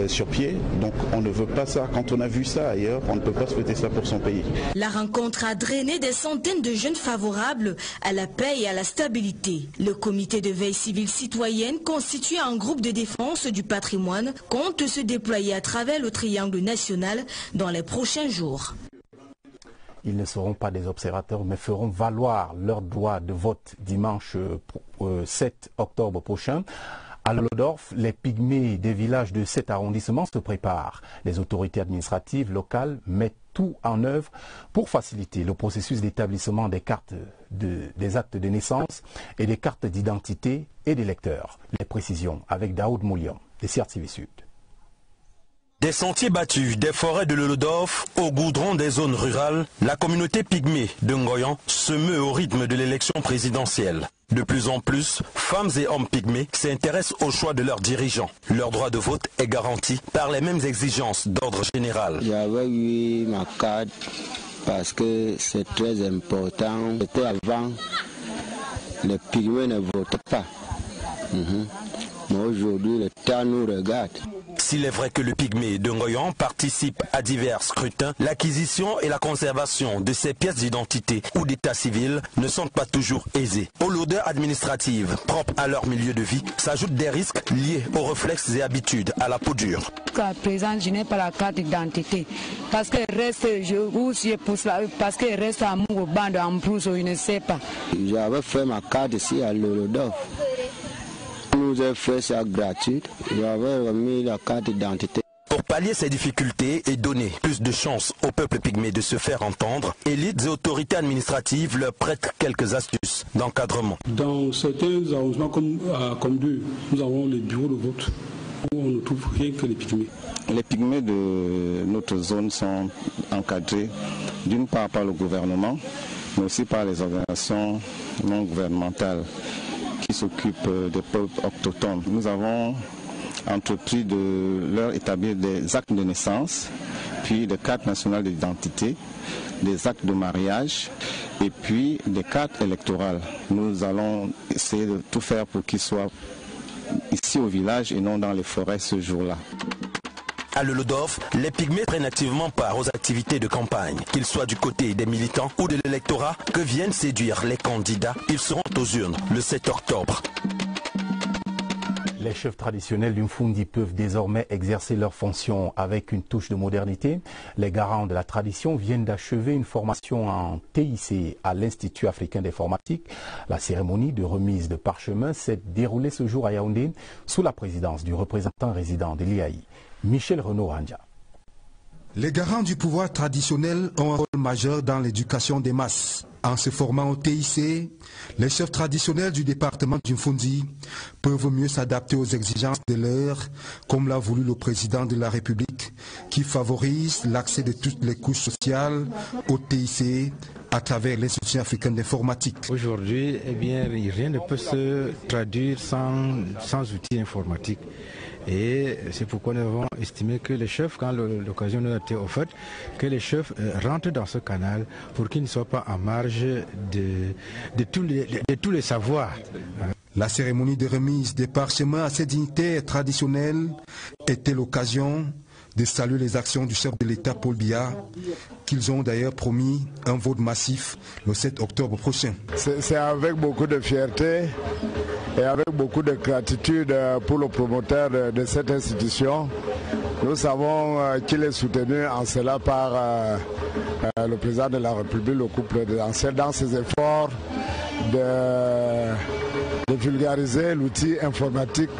Speaker 22: sur pied. Donc on ne veut pas ça. Quand on a vu ça ailleurs, on ne peut pas souhaiter ça pour son pays.
Speaker 7: La rencontre a drainé des centaines de jeunes favorables à la paix et à la stabilité. Le comité de veille civile citoyenne, constitué en groupe de défense du patrimoine, compte se déployer à travers le triangle national dans les prochains jours.
Speaker 2: Ils ne seront pas des observateurs, mais feront valoir leur droit de vote dimanche 7 octobre prochain. À Lodorf, les pygmées des villages de cet arrondissement se préparent. Les autorités administratives locales mettent tout en œuvre pour faciliter le processus d'établissement des cartes des actes de naissance et des cartes d'identité et des lecteurs. Les précisions avec Daoud Moulian, des CRTV Sud.
Speaker 23: Des sentiers battus, des forêts de Lodorf, au goudron des zones rurales, la communauté pygmée de Ngoyan se meut au rythme de l'élection présidentielle. De plus en plus, femmes et hommes pygmées s'intéressent au choix de leurs dirigeants. Leur droit de vote est garanti par les mêmes exigences d'ordre général.
Speaker 24: J'avais eu ma carte parce que c'est très important. C'était avant, les pygmées ne votaient pas. Mais aujourd'hui, le temps nous regarde.
Speaker 23: S'il est vrai que le pygmée de Ngoyan participe à divers scrutins, l'acquisition et la conservation de ces pièces d'identité ou d'état civil ne sont pas toujours aisées. Aux lourdeurs administratives propres à leur milieu de vie s'ajoutent des risques liés aux réflexes et habitudes à la peau dure.
Speaker 25: Jusqu'à présent, je n'ai pas la carte d'identité parce qu'elle reste, parce qu'elle reste à mon bande en brousse, je ne sais pas.
Speaker 24: J'avais fait ma carte ici à Lodorf. Nous avons fait ça gratuit. J'avais remis la carte d'identité.
Speaker 23: Pour pallier ces difficultés et donner plus de chance au peuple pygmée de se faire entendre, élites et autorités administratives leur prêtent quelques astuces d'encadrement.
Speaker 26: Dans certains arrondissements comme deux, nous avons les bureaux de vote où on ne trouve rien que les pygmées.
Speaker 22: Les pygmées de notre zone sont encadrés d'une part par le gouvernement, mais aussi par les organisations non gouvernementales qui s'occupent des peuples autochtones. Nous avons entrepris de leur établir des actes de naissance, puis des cartes nationales d'identité, des actes de mariage et puis des cartes électorales. Nous allons essayer de tout faire pour qu'ils soient ici au village et non dans les forêts ce jour-là.
Speaker 23: À Lolodov, les pygmées prennent activement part aux activités de campagne. Qu'ils soient du côté des militants ou de l'électorat que viennent séduire les candidats, ils seront aux urnes le 7 octobre.
Speaker 1: Les chefs traditionnels du Mfundi peuvent désormais exercer leurs fonctions avec une touche de modernité. Les garants de la tradition viennent d'achever une formation en TIC à l'Institut africain d'informatique. La cérémonie de remise de parchemin s'est déroulée ce jour à Yaoundé sous la présidence du représentant résident de l'IAI, Michel Renaud-Ranja.
Speaker 3: Les garants du pouvoir traditionnel ont un rôle majeur dans l'éducation des masses. En se formant au TIC, les chefs traditionnels du département du Mfundi peuvent mieux s'adapter aux exigences de l'heure, comme l'a voulu le président de la République, qui favorise l'accès de toutes les couches sociales au TIC à travers l'Institut africain d'informatique.
Speaker 5: Aujourd'hui, rien ne peut se traduire sans outils informatiques. Et c'est pourquoi nous avons estimé que les chefs, quand l'occasion nous a été offerte, que les chefs rentrent dans ce canal pour qu'ils ne soient pas en marge de tous les savoirs.
Speaker 3: La cérémonie de remise des parchemins à ces dignitaires traditionnels était l'occasion de saluer les actions du chef de l'État Paul Biya, qu'ils ont d'ailleurs promis un vote massif le 7 octobre prochain.
Speaker 10: C'est avec beaucoup de fierté et avec beaucoup de gratitude pour le promoteur de cette institution. Nous savons qu'il est soutenu en cela par le président de la République, le couple d'anciens, dans ses efforts de vulgariser l'outil informatique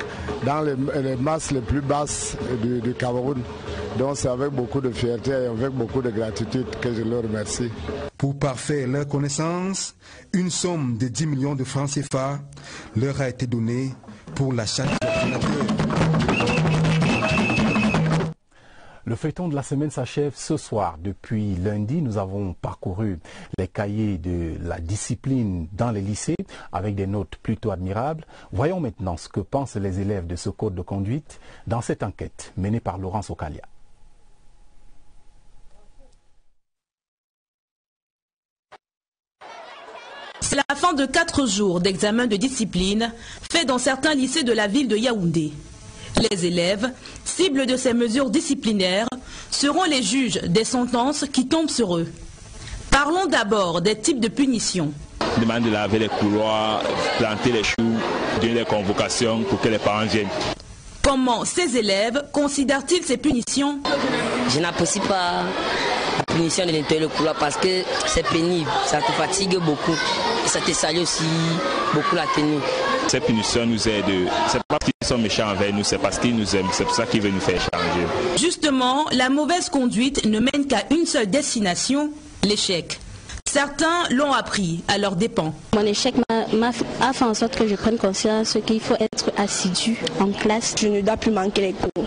Speaker 10: dans les masses les plus basses du Cameroun. Donc c'est avec beaucoup de fierté et avec beaucoup de gratitude que je le remercie.
Speaker 3: Pour parfaire leur connaissance, une somme de 10 millions de francs CFA leur a été donnée pour l'achat d'ordinateurs.
Speaker 1: Le feuilleton de la semaine s'achève ce soir. Depuis lundi, nous avons parcouru les cahiers de la discipline dans les lycées avec des notes plutôt admirables. Voyons maintenant ce que pensent les élèves de ce code de conduite dans cette enquête menée par Laurence Okalia.
Speaker 11: C'est la fin de 4 jours d'examen de discipline fait dans certains lycées de la ville de Yaoundé. Les élèves, cibles de ces mesures disciplinaires, seront les juges des sentences qui tombent sur eux. Parlons d'abord des types de punitions.
Speaker 12: Demande de laver les couloirs, planter les choux, donner des convocations pour que les parents viennent.
Speaker 11: Comment ces élèves considèrent-ils ces punitions?
Speaker 13: Je n'apprécie pas la punition de nettoyer le couloir parce que c'est pénible, ça te fatigue beaucoup et ça te salit aussi beaucoup la tenue.
Speaker 12: Ces punitions nous aident, c'est pas parce qu'ils sont méchants envers nous, c'est parce qu'ils nous aiment, c'est pour ça qu'ils veulent nous faire changer.
Speaker 11: Justement, la mauvaise conduite ne mène qu'à une seule destination, l'échec. Certains l'ont appris à leurs dépens.
Speaker 14: Mon échec a fait en sorte que je prenne conscience qu'il faut être assidu en classe.
Speaker 27: Je ne dois plus manquer les cours.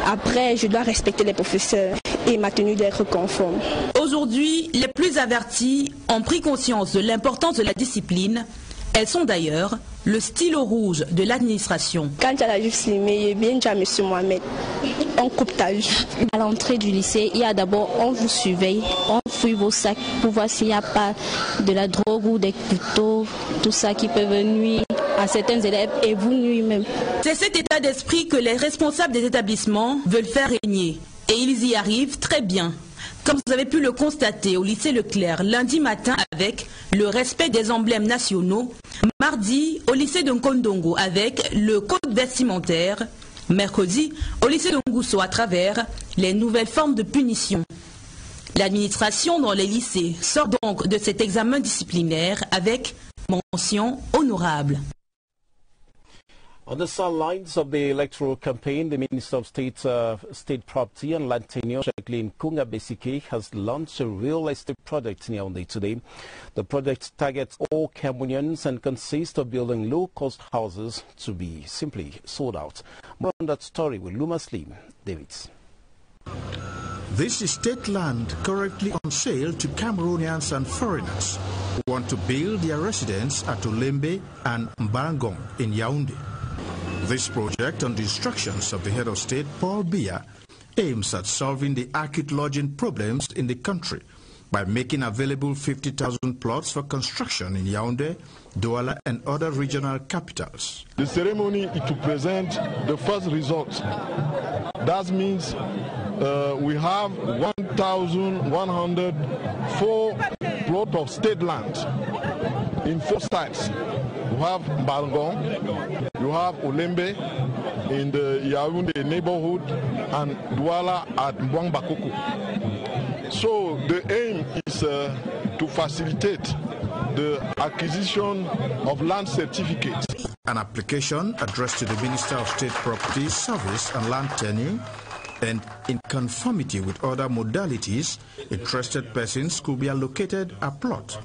Speaker 27: Après, je dois respecter les professeurs et ma tenue d'être conforme.
Speaker 11: Aujourd'hui, les plus avertis ont pris conscience de l'importance de la discipline. Elles sont d'ailleurs le stylo rouge de l'administration.
Speaker 27: Quand tu as la jupe slimée, bien déjà monsieur Mohamed, on coupe ta jupe.
Speaker 14: À l'entrée du lycée, il y a d'abord, on vous surveille, on fouille vos sacs pour voir s'il n'y a pas de la drogue ou des couteaux, tout ça qui peut nuire à certains élèves et vous nuire même.
Speaker 11: C'est cet état d'esprit que les responsables des établissements veulent faire régner. Et ils y arrivent très bien. Comme vous avez pu le constater au lycée Leclerc lundi matin avec le respect des emblèmes nationaux, mardi au lycée de Nkondongo avec le code vestimentaire, mercredi au lycée de Ngousso à travers les nouvelles formes de punition. L'administration dans les lycées sort donc de cet examen disciplinaire avec mention honorable.
Speaker 2: On the sidelines of the electoral campaign, the Minister of State Property and Land Tenure, Jacqueline Kunga Besike, has launched a real estate project in Yaoundé today. The project targets all Cameroonians and consists of building low-cost houses to be simply sold out. More on that story with Luma Slim. Davids.
Speaker 28: This is state land currently on sale to Cameroonians and foreigners who want to build their residence at Olembe and Mbangong in Yaoundé. This project, on the instructions of the head of state, Paul Biya, aims at solving the acute lodging problems in the country by making available 50,000 plots for construction in Yaoundé, Douala and other regional capitals.
Speaker 29: The ceremony is to present the first result
Speaker 6: That means we have 1,104 plots of state land in 4 sites. You have Mbalgong, you have Olembe in the Yaoundé neighborhood, and Douala at Mbouangbakoku. So the aim is to facilitate the acquisition of land certificates.
Speaker 28: An application addressed to the Minister of State Property, Service and Land Tenure, and in conformity with other modalities, interested persons could be allocated a plot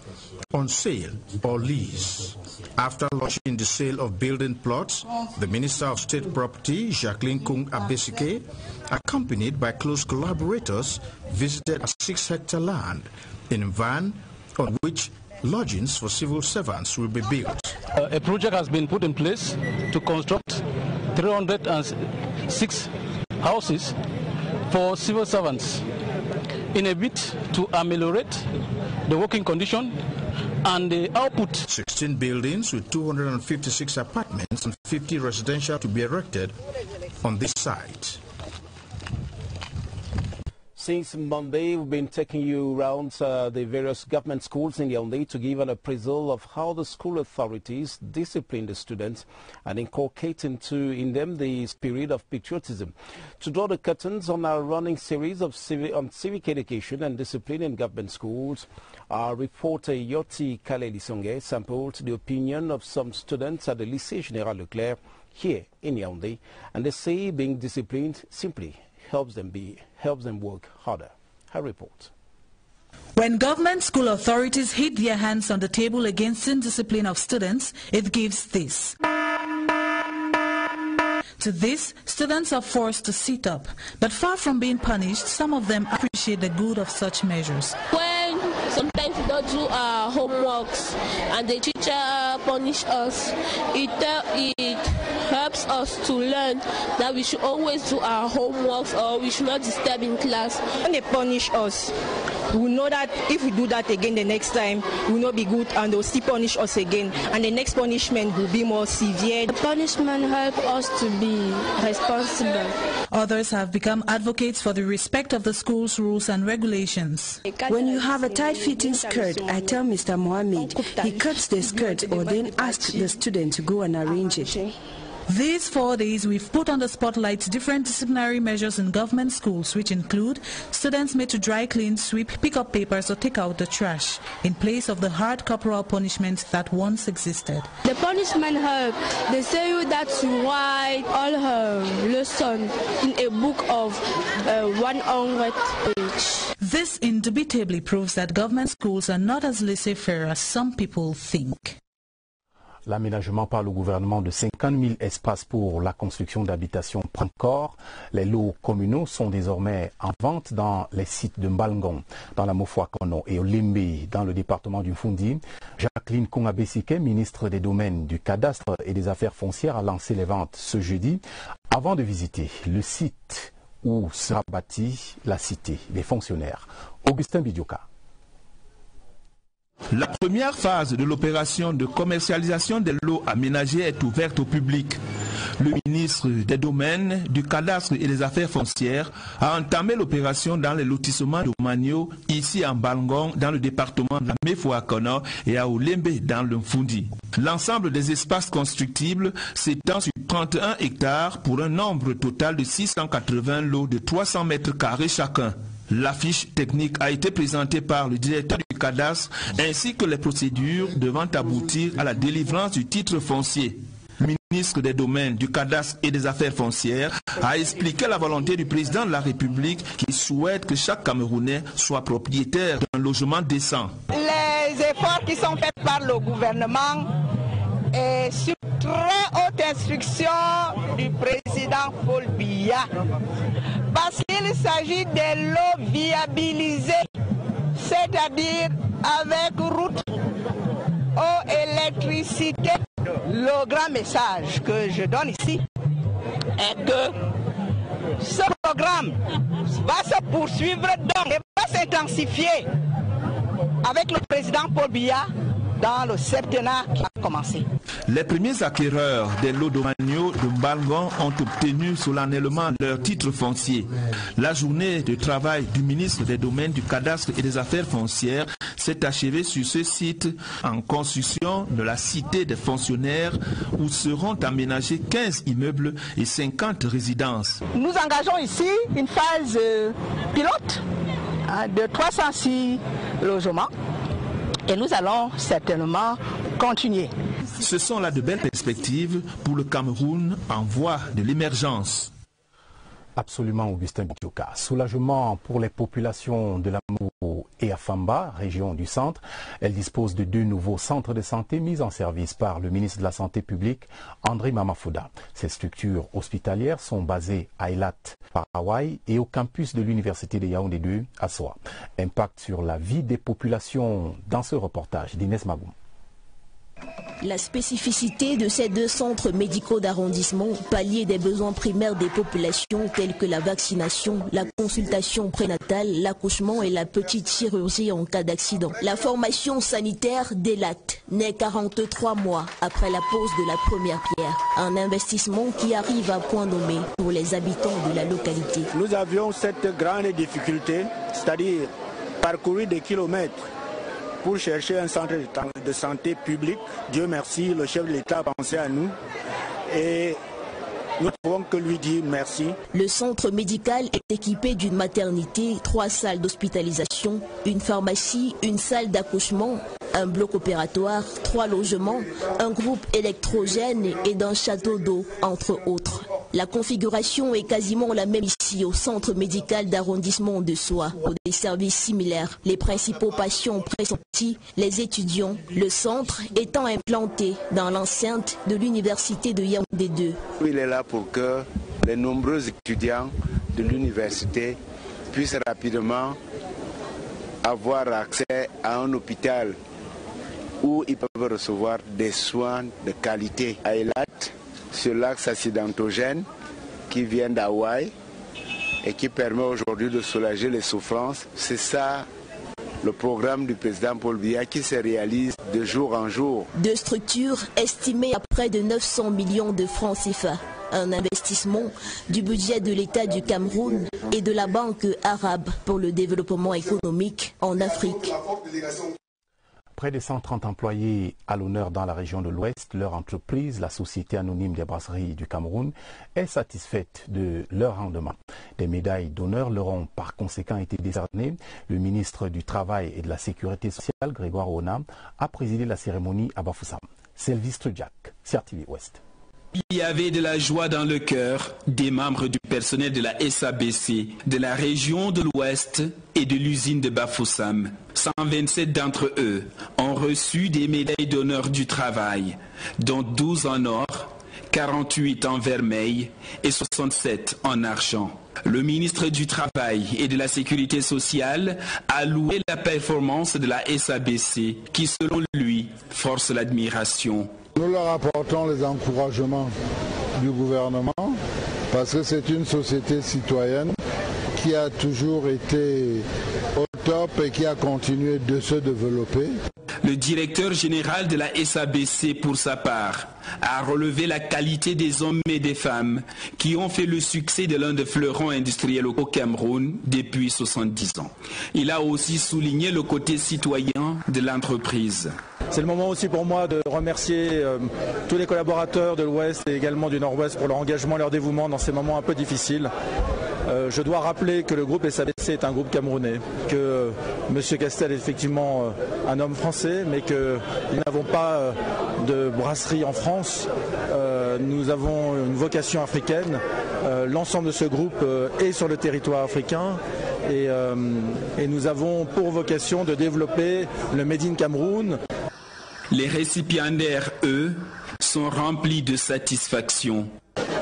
Speaker 28: on sale or lease. After launching the sale of building plots, the Minister of State Property, Jacqueline Kung Abesike, accompanied by close collaborators, visited a 6-hectare land in Van on which lodgings for civil servants will be built.
Speaker 8: A project has been put in place to construct 306 houses for civil servants in a bid to ameliorate the working condition and the output.
Speaker 28: 16 buildings with 256 apartments and 50 residential to be erected on this site.
Speaker 2: Since Monday, we've been taking you around the various government schools in Yaoundé to give an appraisal of how the school authorities discipline the students and inculcate in them the spirit of patriotism. To draw the curtains on our running series of civic education and discipline in government schools, our reporter Yoti Kalelisonge sampled the opinion of some students at the Lycée Général Leclerc here in Yaoundé, and they say being disciplined simply helps them work harder. Her report.
Speaker 7: When government school authorities hit their hands on the table against indiscipline of students, it gives this. To this, students are forced to sit up, but far from being punished, some of them appreciate the good of such measures.
Speaker 27: When sometimes we don't do our homeworks and the teacher punish us, it helps us to learn that we should always do our homeworks or we should not disturb in class.
Speaker 9: When they punish us, we know that if we do that again the next time, we will not be good and they will still punish us again. And the next punishment will be more severe.
Speaker 27: The punishment helps us to be responsible.
Speaker 7: Others have become advocates for the respect of the school's rules and regulations.
Speaker 15: When you have a tight-fitting skirt, I tell Mr. Mohammed, he cuts the skirt or then asks the student to go and arrange it.
Speaker 7: These 4 days, we've put on the spotlight different disciplinary measures in government schools, which include students made to dry clean, sweep, pick up papers or take out the trash, in place of the hard corporal punishment that once existed.
Speaker 27: The punishment help. They say you that you write all her lesson in a book of 100 pages.
Speaker 7: This indubitably proves that government schools are not as laissez-faire as some people think.
Speaker 1: L'aménagement par le gouvernement de 50 000 espaces pour la construction d'habitations prend corps. Les lots communaux sont désormais en vente dans les sites de Mbalgong, dans la Mofouakono et Olembe, dans le département du Fundi. Jacqueline Kung Abesike, ministre des Domaines, du Cadastre et des Affaires foncières, a lancé les ventes ce jeudi avant de visiter le site où sera bâtie la cité des fonctionnaires. Augustin Bidioka.
Speaker 16: La première phase de l'opération de commercialisation des lots aménagés est ouverte au public. Le ministre des Domaines, du Cadastre et des Affaires foncières a entamé l'opération dans les lotissements de Manio, ici à Mbalgong, dans le département de la Mefouakono et à Olembe, dans le Fundi. L'ensemble des espaces constructibles s'étend sur 31 hectares pour un nombre total de 680 lots de 300 mètres carrés chacun. L'affiche technique a été présentée par le directeur du cadastre ainsi que les procédures devant aboutir à la délivrance du titre foncier. Le ministre des Domaines, du Cadastre et des Affaires foncières a expliqué la volonté du président de la République qui souhaite que chaque Camerounais soit propriétaire d'un logement décent.
Speaker 17: Les efforts qui sont faits par le gouvernement et sur très haute instruction du président Paul Biya, parce qu'il s'agit de l'eau viabilisée, c'est-à-dire avec route, eau, électricité. Le grand message que je donne ici est que ce programme va se poursuivre donc et va s'intensifier avec le président Paul Biya dans le septennat qui a commencé.
Speaker 16: Les premiers acquéreurs des lots domaniaux de Mbalngon ont obtenu solennellement leur titre foncier. La journée de travail du ministre des Domaines, du Cadastre et des Affaires foncières s'est achevée sur ce site en construction de la cité des fonctionnaires où seront aménagés 15 immeubles et 50 résidences.
Speaker 17: Nous engageons ici une phase pilote de 306 logements et nous allons certainement continuer.
Speaker 16: Ce sont là de belles perspectives pour le Cameroun en voie de l'émergence.
Speaker 1: Absolument, Augustin Bidjoka. Soulagement pour les populations de Lamour et Afamba, région du centre. Elle dispose de 2 nouveaux centres de santé mis en service par le ministre de la Santé publique, André Mamafouda. Ces structures hospitalières sont basées à Eilat, par Hawaï, et au campus de l'Université de Yaoundé 2 à Soa. Impact sur la vie des populations dans ce reportage d'Inès Magoum.
Speaker 4: La spécificité de ces 2 centres médicaux d'arrondissement, pallier des besoins primaires des populations tels que la vaccination, la consultation prénatale, l'accouchement et la petite chirurgie en cas d'accident. La formation sanitaire d'Eilat naît 43 mois après la pose de la première pierre. Un investissement qui arrive à point nommé pour les habitants de la localité.
Speaker 18: Nous avions cette grande difficulté, c'est-à-dire parcourir des kilomètres pour chercher un centre de santé public. Dieu merci, le chef de l'État a pensé à nous et nous ne pouvons que lui dire merci.
Speaker 4: Le centre médical est équipé d'une maternité, 3 salles d'hospitalisation, une pharmacie, une salle d'accouchement, un bloc opératoire, 3 logements, un groupe électrogène et d'un château d'eau, entre autres. La configuration est quasiment la même ici au centre médical d'arrondissement de Soa, pour des services similaires. Les principaux patients pressentis, les étudiants, le centre étant implanté dans l'enceinte de l'université de Yaoundé 2.
Speaker 18: Il est là pour que les nombreux étudiants de l'université puissent rapidement avoir accès à un hôpital où ils peuvent recevoir des soins de qualité. À Eilat, sur l'axe accidentogène qui vient d'Hawaï et qui permet aujourd'hui de soulager les souffrances. C'est ça le programme du président Paul Biya qui se réalise de jour en jour.
Speaker 4: 2 structures estimées à près de 900 millions de francs CFA. Un investissement du budget de l'État du Cameroun et de la Banque arabe pour le développement économique en Afrique.
Speaker 1: Près de 130 employés à l'honneur dans la région de l'Ouest, leur entreprise, la Société anonyme des brasseries du Cameroun, est satisfaite de leur rendement. Des médailles d'honneur leur ont par conséquent été décernées. Le ministre du Travail et de la Sécurité sociale, Grégoire Ona, a présidé la cérémonie à Bafoussam. Sylvestre Jack, CRTV Ouest.
Speaker 16: Il y avait de la joie dans le cœur des membres du personnel de la SABC, de la région de l'Ouest et de l'usine de Bafoussam. 127 d'entre eux ont reçu des médailles d'honneur du travail, dont 12 en or, 48 en vermeil et 67 en argent. Le ministre du Travail et de la Sécurité sociale a loué la performance de la SABC qui, selon lui, force l'admiration.
Speaker 10: Nous leur apportons les encouragements du gouvernement parce que c'est une société citoyenne qui a toujours été au top et qui a continué de se développer.
Speaker 16: Le directeur général de la SABC, pour sa part, a relevé la qualité des hommes et des femmes qui ont fait le succès de l'un des fleurons industriels au Cameroun depuis 70 ans. Il a aussi souligné le côté citoyen de l'entreprise.
Speaker 19: C'est le moment aussi pour moi de remercier tous les collaborateurs de l'Ouest et également du Nord-Ouest pour leur engagement et leur dévouement dans ces moments un peu difficiles. Je dois rappeler que le groupe SABC est un groupe camerounais, que M. Castel est effectivement un homme français, mais que nous n'avons pas de brasserie en France. Nous avons une vocation africaine. L'ensemble de ce groupe est sur le territoire africain et nous avons pour vocation de développer le Made in Cameroun.
Speaker 16: Les récipiendaires, eux, sont remplis de satisfaction.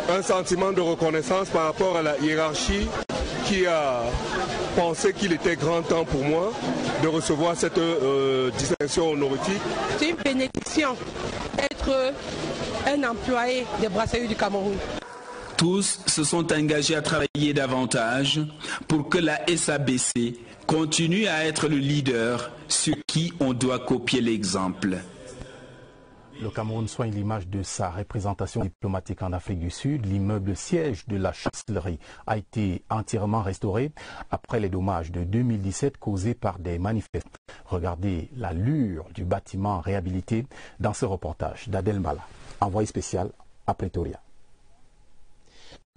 Speaker 20: Un sentiment de reconnaissance par rapport à la hiérarchie qui a pensé qu'il était grand temps pour moi de recevoir cette distinction honorifique.
Speaker 21: C'est une bénédiction d'être un employé des brasseries du Cameroun.
Speaker 16: Tous se sont engagés à travailler davantage pour que la SABC
Speaker 3: continue à être le leader sur qui on doit copier l'exemple.
Speaker 1: Le Cameroun soigne l'image de sa représentation diplomatique en Afrique du Sud. L'immeuble siège de la chancellerie a été entièrement restauré après les dommages de 2017 causés par des manifestants. Regardez l'allure du bâtiment réhabilité dans ce reportage d'Adel Mbala, envoyé spécial à Pretoria.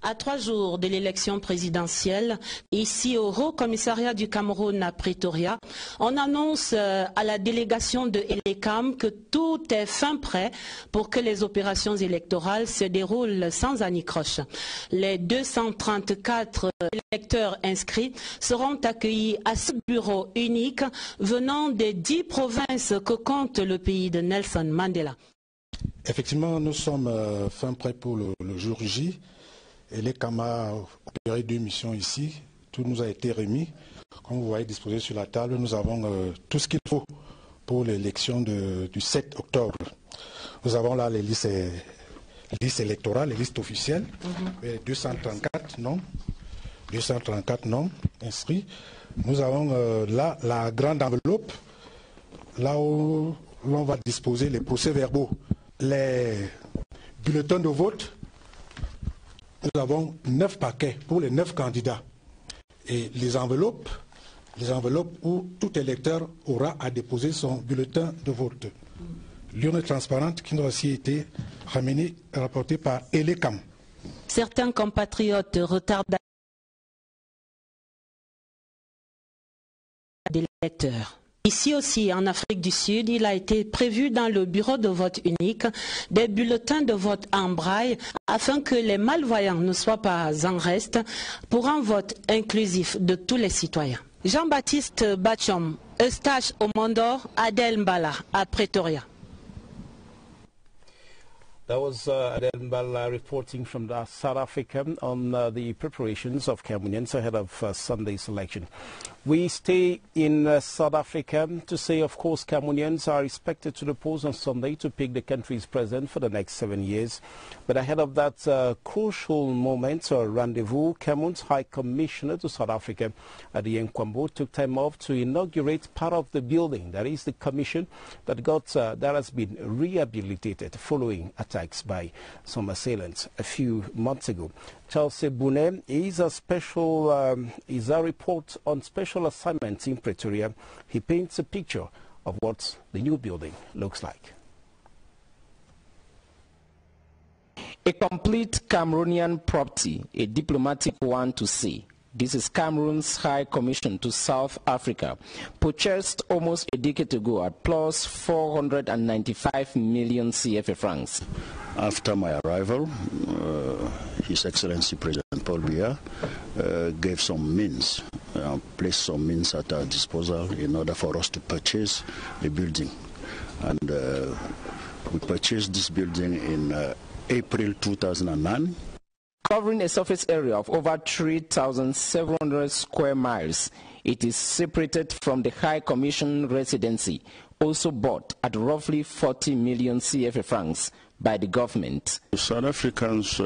Speaker 5: À 3 jours de l'élection présidentielle, ici au Haut Commissariat du Cameroun à Pretoria, on annonce à la délégation de ELECAM que tout est fin prêt pour que les opérations électorales se déroulent sans anicroche. Les 234 électeurs inscrits seront accueillis à ce bureau unique venant des 10 provinces que compte le pays de Nelson Mandela.
Speaker 13: Effectivement, nous sommes fin prêts pour le jour J. ELECAM a opéré 2 missions ici, tout nous a été remis. Comme vous voyez disposé sur la table, nous avons tout ce qu'il faut pour l'élection du 7 octobre. Nous avons là les listes électorales, les listes officielles, 234 noms inscrits. Nous avons là la grande enveloppe, là où l'on va disposer les procès-verbaux, les bulletins de vote. Nous avons 9 paquets pour les 9 candidats et les enveloppes où tout électeur aura à déposer son bulletin de vote. L'urne transparente qui nous a aussi été rapportée par ELECAM.
Speaker 5: Certains compatriotes retardent des électeurs. Ici aussi, en Afrique du Sud, il a été prévu dans le bureau de vote unique des bulletins de vote en braille afin que les malvoyants ne soient pas en reste pour un vote inclusif de tous les citoyens. Jean-Baptiste Bachom, Eustache Omondor, Adel Mbala à Pretoria.
Speaker 2: That was Adel Mbala reporting from South Africa on the preparations of Cameroonians ahead of Sunday's election. We stay in South Africa to say, of course, Cameroonians are expected to the polls on Sunday to pick the country's president for the next 7 years. But ahead of that crucial moment or rendezvous, Cameroon's High Commissioner to South Africa, Adrien Kwambo, took time off to inaugurate part of the building. That is the commission that has been rehabilitated following attacks by some assailants a few months ago. Charles Sebune is a report on special assignments in Pretoria. He paints a picture of what the new building looks like.
Speaker 22: A complete Cameroonian property, a diplomatic one to see. This is Cameroon's High Commission to South Africa, purchased almost a decade ago at plus 495 million CFA francs.
Speaker 23: After my arrival, His Excellency President Paul Biya gave some means, placed some means at our disposal in order for us to purchase a building. And we purchased this building in April 2009.
Speaker 22: Covering a surface area of over 3,700 square miles, it is separated from the High Commission residency, also bought at roughly 40 million CFA francs by the government.
Speaker 23: South Africans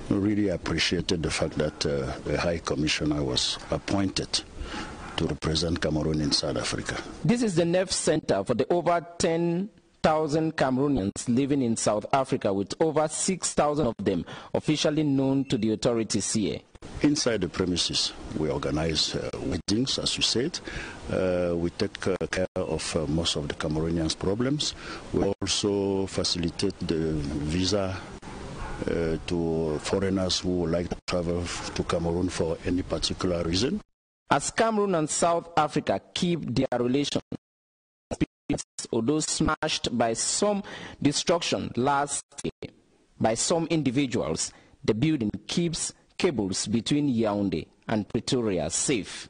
Speaker 23: really appreciated the fact that the High Commissioner was appointed to represent Cameroon in South Africa.
Speaker 22: This is the nerve center for the over 10,000 Cameroonians living in South Africa, with over 6,000 of them officially known to the authorities here.
Speaker 23: Inside the premises, we organize weddings, as you said. We take care of most of the Cameroonians' problems. We also facilitate the visa to foreigners who would like to travel to Cameroon for any particular reason.
Speaker 22: As Cameroon and South Africa keep their relations, although smashed by some destruction last year by some individuals, the building keeps cables between Yaoundé and Pretoria safe.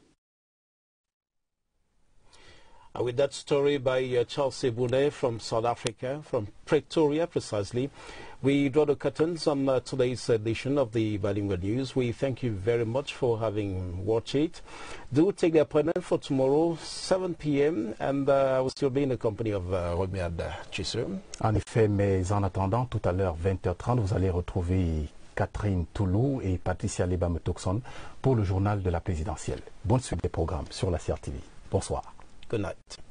Speaker 2: With that story by Charles Sebune from South Africa, from Pretoria precisely, we draw the curtains on today's edition of the Bilingual News. We thank you very much for having watched it. Do take the appointment for tomorrow, 7 p.m. and I will still be in the company of Romuald Chisseux.
Speaker 1: En effet, mais en attendant, tout à l'heure, 20h30, vous allez retrouver Catherine Toulou et Patricia Lebam-Toxon pour le journal de la présidentielle. Bonne suite des programmes sur la CRTV. Bonsoir.
Speaker 2: Good night.